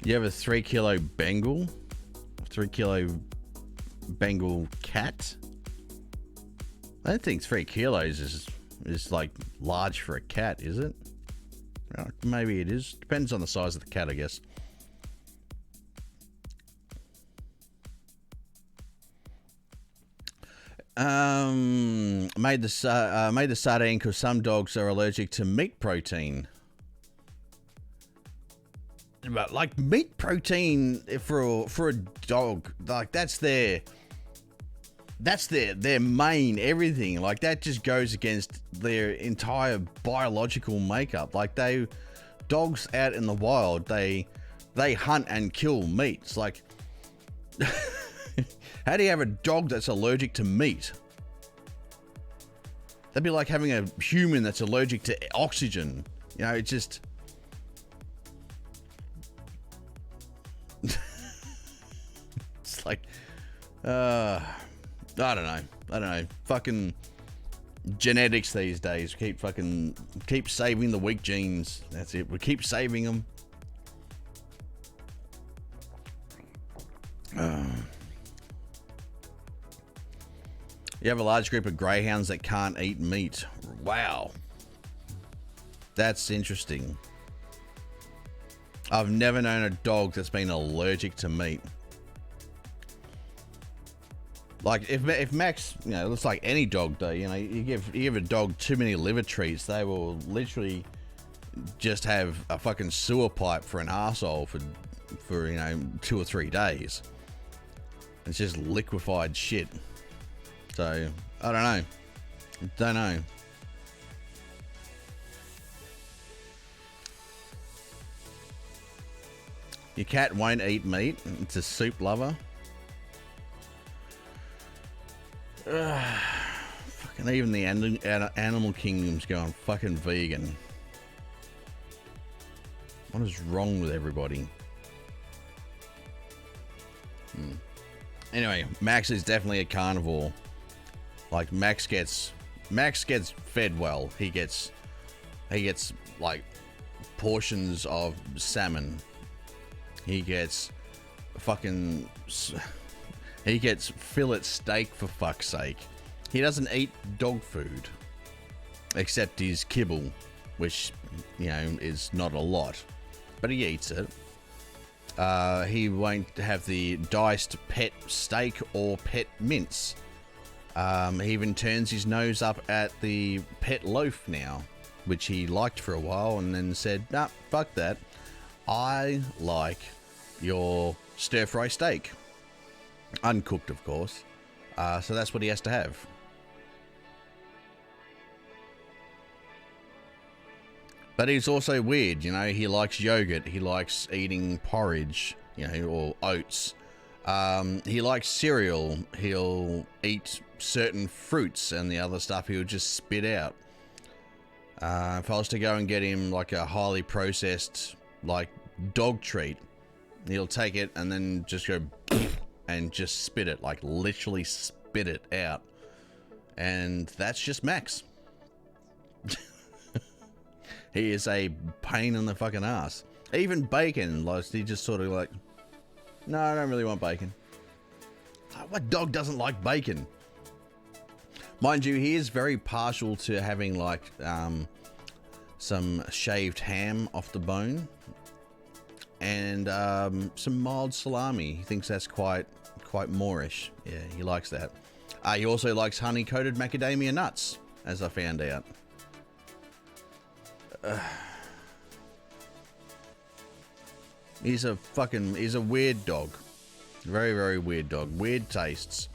You have a 3 kilo Bengal? 3 kilo Bengal cat? I don't think 3 kilos is like large for a cat, is it? Maybe it is. Depends on the size of the cat, I guess. Made the sardine because some dogs are allergic to meat protein. But like meat protein for a dog, like that's their main everything. Like that just goes against their entire biological makeup. Like dogs out in the wild, they hunt and kill meat. It's like, how do you have a dog that's allergic to meat? That'd be like having a human that's allergic to oxygen. You know, it just... It's like, I don't know. Fucking genetics these days. Keep saving the weak genes. That's it. We keep saving them. You have a large group of greyhounds that can't eat meat. Wow. That's interesting. I've never known a dog that's been allergic to meat. Like if Max, you know, looks like any dog though, you know, you give a dog too many liver treats, they will literally just have a fucking sewer pipe for an arsehole for you know 2 or 3 days. It's just liquefied shit. So I don't know. Your cat won't eat meat. It's a soup lover. Fucking even the animal kingdom's going fucking vegan. What is wrong with everybody? Anyway, Max is definitely a carnivore. Like Max gets fed well. He gets like portions of salmon. He gets fillet steak for fuck's sake. He doesn't eat dog food except his kibble, which, you know, is not a lot, but he eats it. He won't have the diced pet steak or pet mince. He even turns his nose up at the pet loaf now, which he liked for a while and then said, nah, fuck that. I like your stir-fry steak. Uncooked, of course. So that's what he has to have. But he's also weird, you know. He likes yogurt. He likes eating porridge, you know, or oats. He likes cereal. He'll eat certain fruits, and the other stuff he'll just spit out. If I was to go and get him like a highly processed like dog treat, he'll take it and then just go and just spit it, like literally spit it out. And that's just Max. He is a pain in the fucking ass. Even bacon, like he just sort of like, no, I don't really want bacon. Like, what dog doesn't like bacon? Mind you, he is very partial to having like some shaved ham off the bone and some mild salami. He thinks that's quite Moorish. Yeah, he likes that. He also likes honey-coated macadamia nuts, as I found out. He's a weird dog. Very, very weird dog. Weird tastes.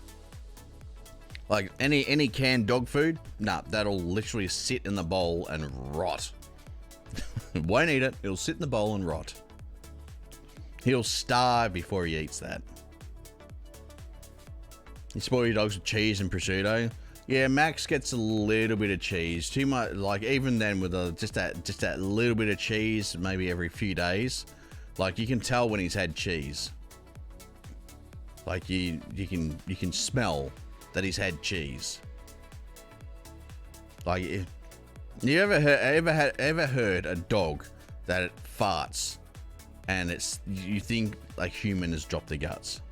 Like any canned dog food, nah, that'll literally sit in the bowl and rot. Won't eat it. It'll sit in the bowl and rot. He'll starve before he eats that. You spoil your dogs with cheese and prosciutto. Yeah, Max gets a little bit of cheese. Too much, like even then with just that little bit of cheese, maybe every few days. Like you can tell when he's had cheese. Like you can smell that he's had cheese. Like you ever heard a dog that it farts and you think like human has dropped their guts?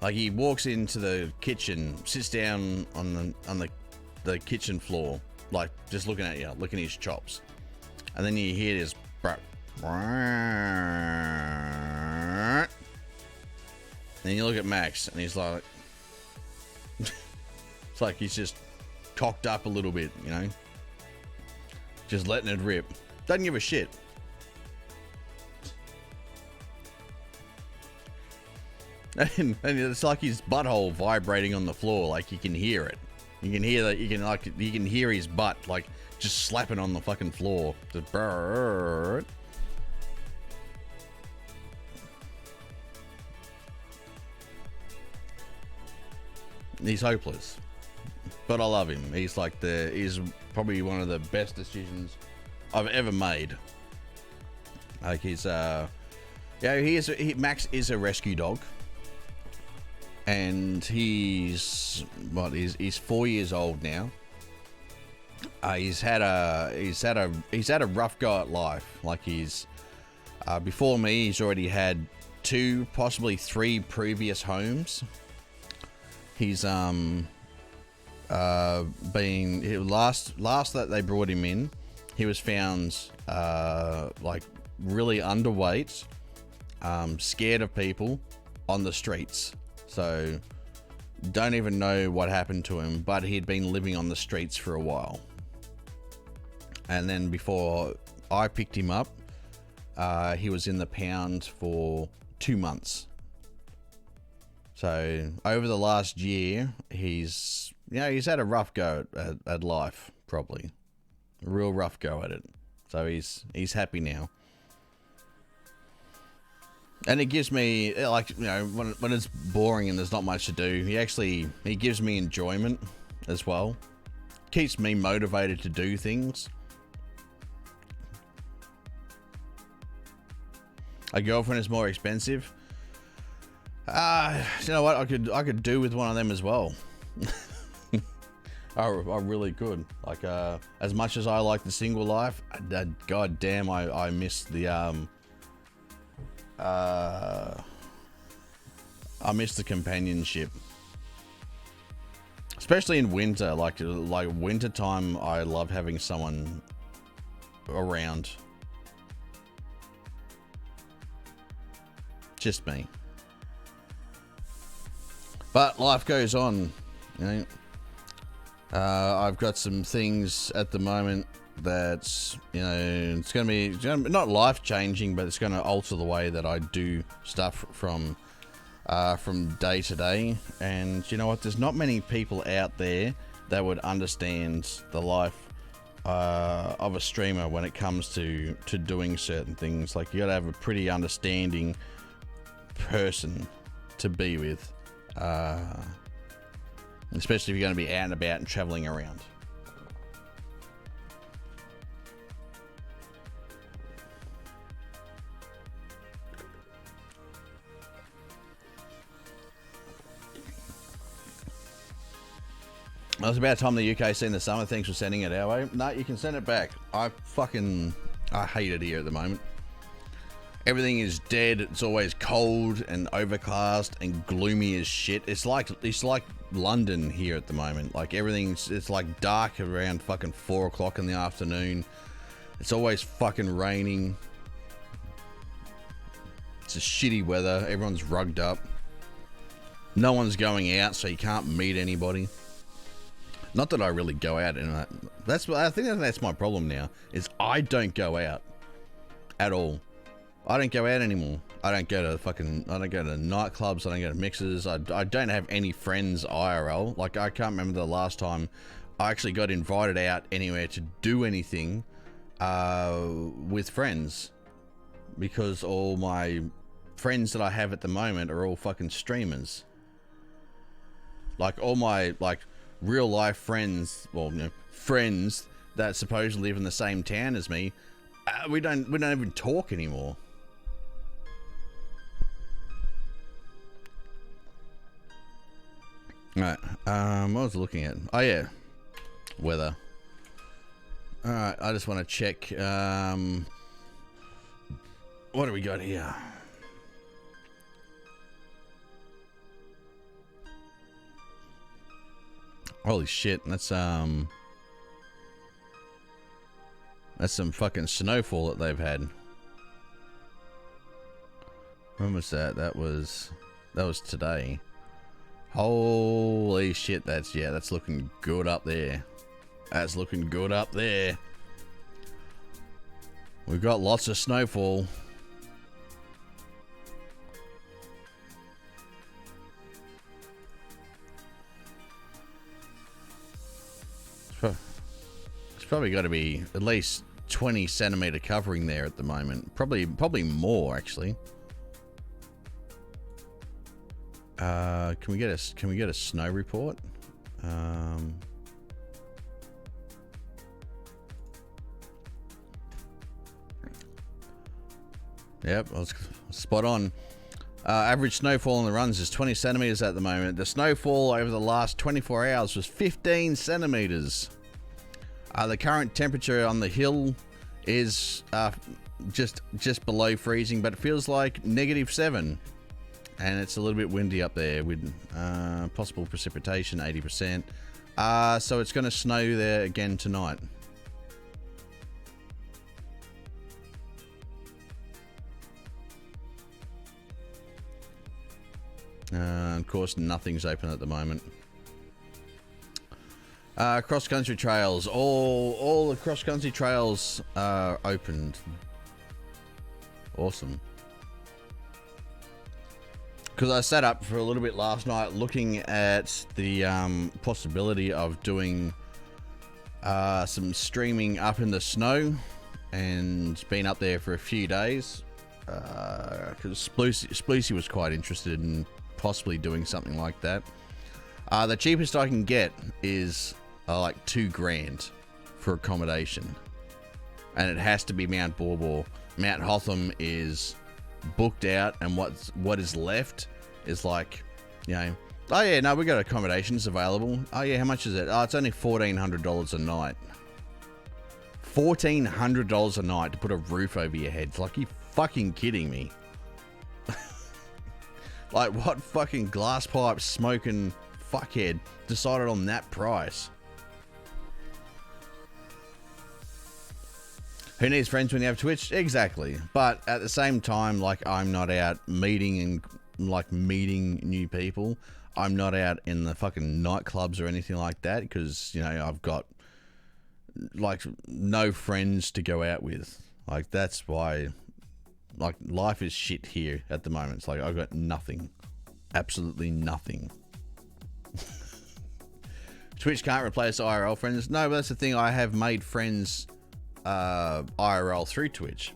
Like he walks into the kitchen, sits down on the kitchen floor, like just looking at you, licking his chops, and then you hear this. Then you look at Max, and he's like, it's like he's just cocked up a little bit, you know, just letting it rip. Doesn't give a shit. And it's like his butthole vibrating on the floor, like you can hear it. You can hear that. You can hear his butt like just slapping on the fucking floor. Just brrr. He's hopeless, but I love him. He's probably one of the best decisions I've ever made. Like Max is a rescue dog, and he's 4 years old now. He's had a rough go at life. Like before me, he's already had 2, possibly 3 previous homes. He's last that they brought him in, he was found like really underweight, scared of people on the streets. So don't even know what happened to him, but he'd been living on the streets for a while. And then before I picked him up, he was in the pound for 2 months. So over the last year, he's had a rough go at life, probably a real rough go at it. So he's happy now, and it gives me, like, you know, when it's boring and there's not much to do, he gives me enjoyment as well. Keeps me motivated to do things. A girlfriend is more expensive. You know what? I could do with one of them as well. I really could. Like, as much as I like the single life, god damn, I miss the I miss the companionship, especially in winter. Like winter time, I love having someone around. Just me. But life goes on, you know. I've got some things at the moment that's, you know, it's going to be not life changing, but it's going to alter the way that I do stuff from day to day. And you know what? There's not many people out there that would understand the life of a streamer when it comes to doing certain things. Like, you got to have a pretty understanding person to be with. Especially if you're going to be out and about and traveling around. It was about time the UK seen the summer. Thanks for sending it our way. No, you can send it back. I hate it here at the moment. Everything is dead. It's always cold and overcast and gloomy as shit. It's like London here at the moment. Like it's like dark around fucking 4 o'clock in the afternoon. It's always fucking raining. It's a shitty weather. Everyone's rugged up. No one's going out, so you can't meet anybody. Not that I really go out, and I think that's my problem now. Is I don't go out at all. I don't go out anymore. I don't go to nightclubs. I don't go to mixers. I don't have any friends IRL. Like, I can't remember the last time I actually got invited out anywhere to do anything with friends, because all my friends that I have at the moment are all fucking streamers. Like, all my real life friends, well, you know, friends that supposedly live in the same town as me, we don't even talk anymore. Alright, what was I looking at? Oh yeah, weather. Alright, I just want to check, what do we got here? Holy shit, that's some fucking snowfall that they've had. When was that? That was today. Holy shit, that's looking good up there. That's looking good up there. We've got lots of snowfall. It's probably got to be at least 20 centimeter covering there at the moment. Probably more actually. Can we get a snow report? Yep, I was spot on. Average snowfall on the runs is 20 centimeters at the moment. The snowfall over the last 24 hours was 15 centimeters. The current temperature on the hill is just below freezing, but it feels like -7. And it's a little bit windy up there with possible precipitation, 80%. So it's going to snow there again tonight. Of course, nothing's open at the moment. Cross-country trails. All the cross-country trails are opened. Awesome. Because I sat up for a little bit last night looking at the possibility of doing some streaming up in the snow, and been up there for a few days. Because Sploosy was quite interested in possibly doing something like that. The cheapest I can get is like $2,000 for accommodation, and it has to be Mount Borbor. Mount Hotham is booked out, and what is left is like, you know, oh yeah, no, we got accommodations available. Oh yeah, how much is it? Oh, it's only $1,400 a night. $1,400 a night to put a roof over your head. It's like, you fucking kidding me? Like, what fucking glass pipe smoking fuckhead decided on that price? Who needs friends when you have Twitch? Exactly. But at the same time, like, I'm not out meeting new people. I'm not out in the fucking nightclubs or anything like that, because, you know, I've got like no friends to go out with. Like, that's why, like, life is shit here at the moment. It's like, I've got nothing. Absolutely nothing. Twitch can't replace IRL friends. No, but that's the thing. I have made friends IRL through Twitch.